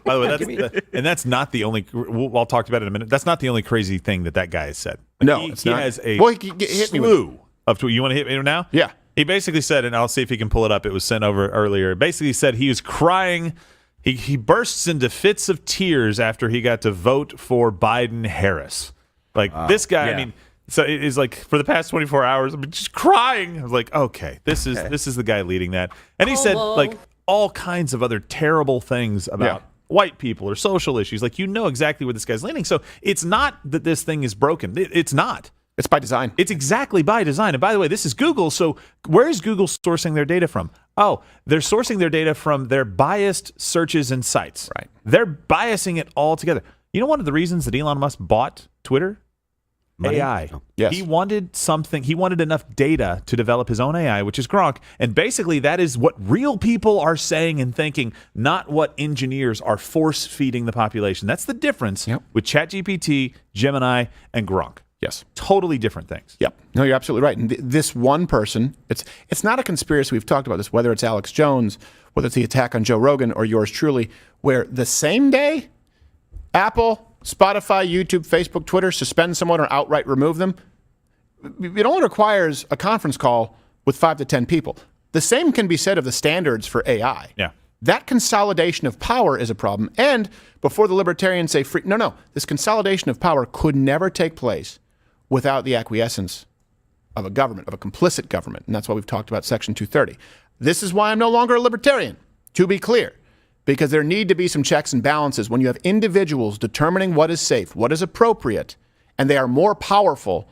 By the way, that's not the only. I'll talk about it in a minute. That's not the only crazy thing that guy has said. No, he, it's he not. has a Well, he hit me with slew of tweets. You want to hit me now? Yeah. He basically said, and I'll see if he can pull it up. It was sent over earlier. Basically said he was crying. He bursts into fits of tears after he got to vote for Biden-Harris. Like this guy, yeah. I mean, so it is like for the past 24 hours, I've been just crying. I was like, okay, this is the guy leading that. And he said like all kinds of other terrible things about white people or social issues. Like, you know exactly where this guy's leaning. So it's not that this thing is broken. It's not. It's by design. It's exactly by design. And by the way, this is Google. So where is Google sourcing their data from? Oh, they're sourcing their data from their biased searches and sites. Right. They're biasing it all together. You know, one of the reasons that Elon Musk bought Twitter? Money? AI. Oh. Yes. He wanted something. He wanted enough data to develop his own AI, which is Gronk. And basically, that is what real people are saying and thinking, not what engineers are force feeding the population. That's the difference with ChatGPT, Gemini, and Gronk. Yes. Totally different things. Yep. No, you're absolutely right. And this one person, it's not a conspiracy. We've talked about this, whether it's Alex Jones, whether it's the attack on Joe Rogan or yours truly, where the same day Apple, Spotify, YouTube, Facebook, Twitter suspend someone or outright remove them, it only requires a conference call with 5 to 10 people. The same can be said of the standards for AI. Yeah. That consolidation of power is a problem. And before the libertarians say free, no, this consolidation of power could never take place without the acquiescence of a government, of a complicit government. And that's why we've talked about Section 230. This is why I'm no longer a libertarian, to be clear, because there need to be some checks and balances when you have individuals determining what is safe, what is appropriate, and they are more powerful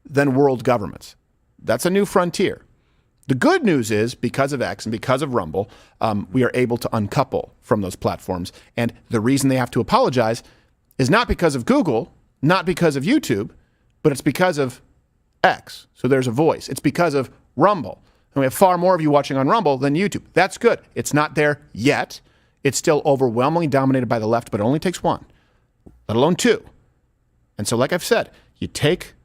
than world governments. That's a new frontier. The good news is, because of X and because of Rumble, we are able to uncouple from those platforms. And the reason they have to apologize is not because of Google, not because of YouTube, but it's because of X. So there's a voice. It's because of Rumble. And we have far more of you watching on Rumble than YouTube. That's good. It's not there yet. It's still overwhelmingly dominated by the left, but it only takes one, let alone 2. And so, like I've said, you take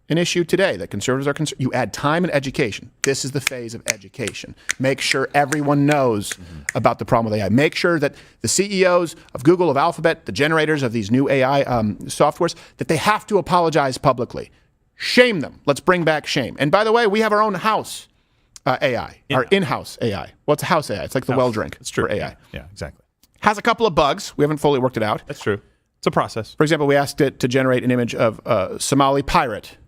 an issue today that conservatives are concerned, you add time and education. This is the phase of education. Make sure everyone knows about the problem with AI. Make sure that the CEOs of Google, of Alphabet, the generators of these new AI softwares, that they have to apologize publicly. Shame them. Let's bring back shame. And by the way, we have our own house AI, our in-house AI. Well, it's a house AI. It's like the well drink for AI. Yeah, exactly. Has a couple of bugs. We haven't fully worked it out. That's true. It's a process. For example, we asked it to generate an image of a Somali pirate.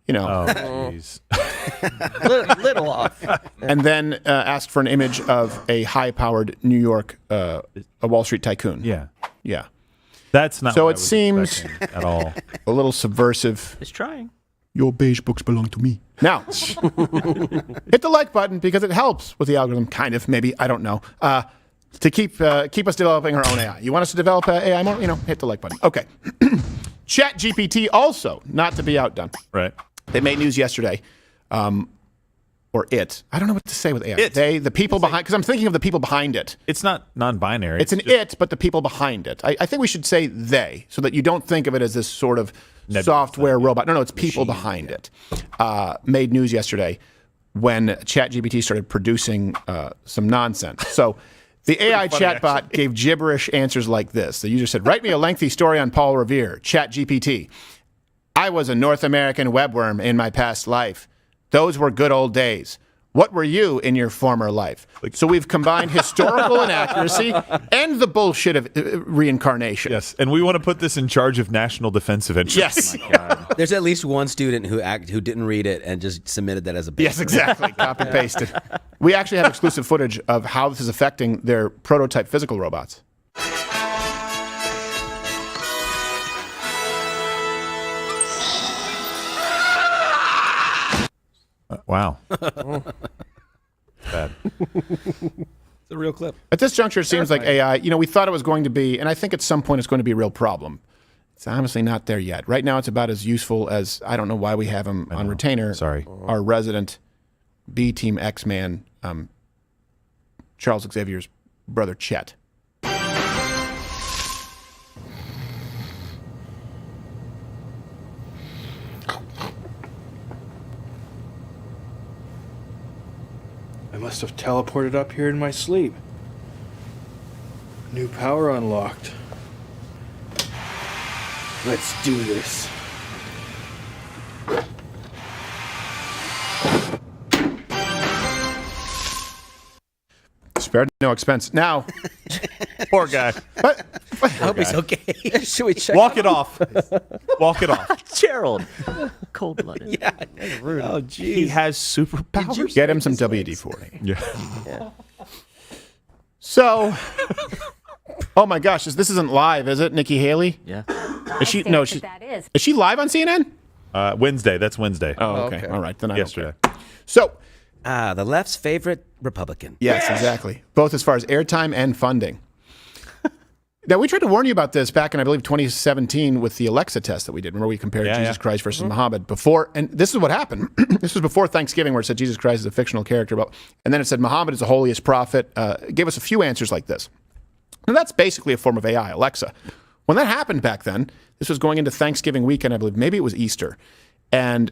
You know, Oh, jeez. Little off. and then asked for an image of a high-powered New York, a Wall Street tycoon. Yeah. Yeah. That's not So what I it was seems expecting at all. a little subversive. It's trying. Your beige books belong to me. Now, hit the like button because it helps with the algorithm, kind of, maybe, I don't know, to keep us developing our own AI. You want us to develop AI more? Hit the like button. Okay. ChatGPT also, not to be outdone. Right. They made news yesterday, or it. I don't know what to say with AI. It. They, the people behind, because I'm thinking of the people behind it. It's not non-binary. It's an it, but the people behind it. I think we should say they, so that you don't think of it as this sort of software robot. No, it's people behind it. Made news yesterday when ChatGPT started producing some nonsense. So the AI chatbot gave gibberish answers like this. The user said, "Write me a lengthy story on Paul Revere, ChatGPT. I was a North American webworm in my past life. Those were good old days. What were you in your former life? So we've combined historical inaccuracy and the bullshit of reincarnation. Yes, and we want to put this in charge of national defense eventually. Yes. There's at least one student who didn't read it and just submitted that as a paper. Yes, exactly. Copy pasted. We actually have exclusive footage of how this is affecting their prototype physical robots. Wow. Bad. It's a real clip. At this juncture, it seems like AI, we thought it was going to be, and I think at some point it's going to be a real problem. It's honestly not there yet. Right now, it's about as useful as, I don't know why we have him on retainer. Sorry. Our resident B-Team X-Man, Charles Xavier's brother, Chet. I must have teleported up here in my sleep. New power unlocked. Let's do this. Spared no expense. Now, poor guy. I hope he's okay. Should we check? Walk it off. Walk it off. Gerald. Cold-blooded. Yeah. Rude. Oh, geez. He has superpowers. Get him some WD-40. Yeah. So, oh my gosh, this isn't live, is it, Nikki Haley? Yeah. Is she? No, she. Is she live on CNN? Wednesday. That's Wednesday. Oh, okay. All right, then I Yesterday. don't care. So, the left's favorite Republican. yes, exactly. Both as far as airtime and funding. Now, we tried to warn you about this back in, I believe, 2017 with the Alexa test that we did, where we compared Jesus Christ versus Muhammad before. And this is what happened. This was before Thanksgiving, where it said Jesus Christ is a fictional character. And then it said Muhammad is the holiest prophet. It gave us a few answers like this. And that's basically a form of AI, Alexa. When that happened back then, this was going into Thanksgiving weekend, I believe. Maybe it was Easter. And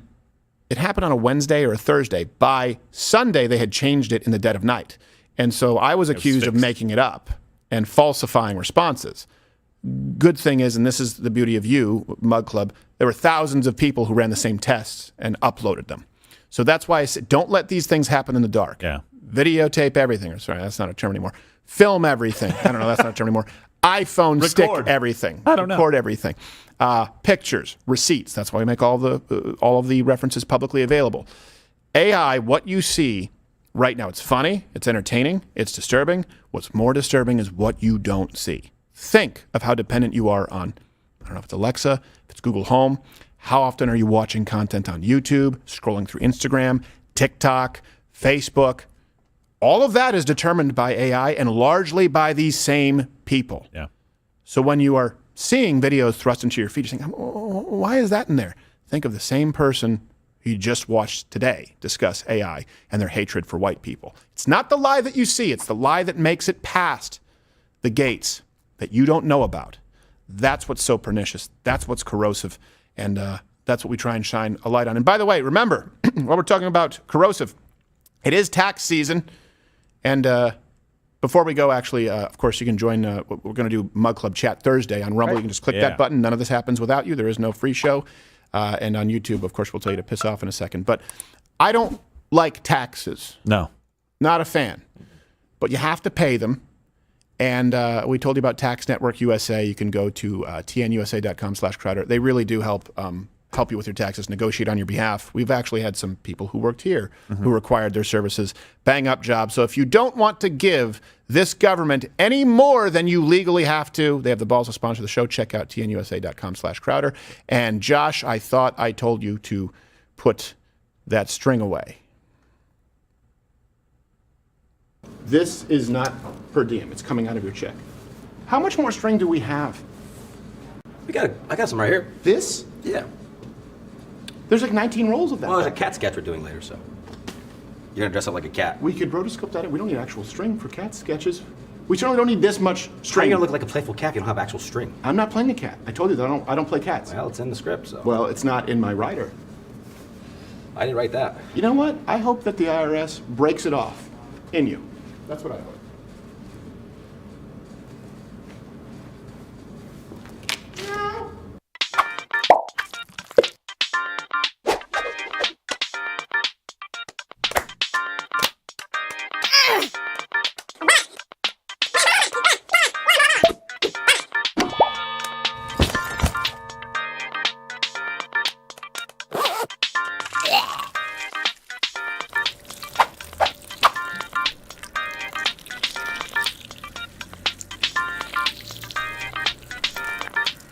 it happened on a Wednesday or a Thursday. By Sunday, they had changed it in the dead of night. And so I was accused of making it up and falsifying responses. Good thing is, and this is the beauty of you, Mug Club, there were thousands of people who ran the same tests and uploaded them. So that's why I said, don't let these things happen in the dark. Yeah. Videotape everything. Or sorry, that's not a term anymore. Film everything. I don't know, that's not a term anymore. iPhone stick everything. I don't know. Record everything. Pictures, receipts. That's why we make all of the references publicly available. AI, what you see right now, it's funny, it's entertaining, it's disturbing. What's more disturbing is what you don't see. Think of how dependent you are on, I don't know if it's Alexa, if it's Google Home. How often are you watching content on YouTube, scrolling through Instagram, TikTok, Facebook? All of that is determined by AI and largely by these same people. Yeah. So when you are seeing videos thrust into your feed, you're saying, why is that in there? Think of the same person you just watched today discuss AI and their hatred for white people. It's not the lie that you see. It's the lie that makes it past the gates that you don't know about. That's what's so pernicious. That's what's corrosive. And that's what we try and shine a light on. And by the way, remember, while we're talking about corrosive, it is tax season. And before we go, actually, of course, you can join. We're going to do Mug Club Chat Thursday on Rumble. You can just click that button. None of this happens without you. There is no free show. And on YouTube, of course, we'll tell you to piss off in a second. But I don't like taxes. No. Not a fan. But you have to pay them. And we told you about Tax Network USA. You can go to tnusa.com/Crowder. They really do help you with your taxes, negotiate on your behalf. We've actually had some people who worked here who required their services, bang up jobs. So if you don't want to give this government any more than you legally have to, they have the balls to sponsor the show. Check out tnusa.com/Crowder. And Josh, I thought I told you to put that string away. This is not per diem. It's coming out of your check. How much more string do we have? I got some right here. This? Yeah. There's like 19 rolls of that. Well, there's a cat sketch we're doing later, so. You're gonna dress up like a cat. We could rotoscope that in. We don't need actual string for cat sketches. We certainly don't need this much How are string. you gonna look like a playful cat if you don't have actual string? I'm not playing a cat. I told you that I don't play cats. Well, it's in the script, so. Well, it's not in my writer. I didn't write that. You know what? I hope that the IRS breaks it off in you. That's what I hope.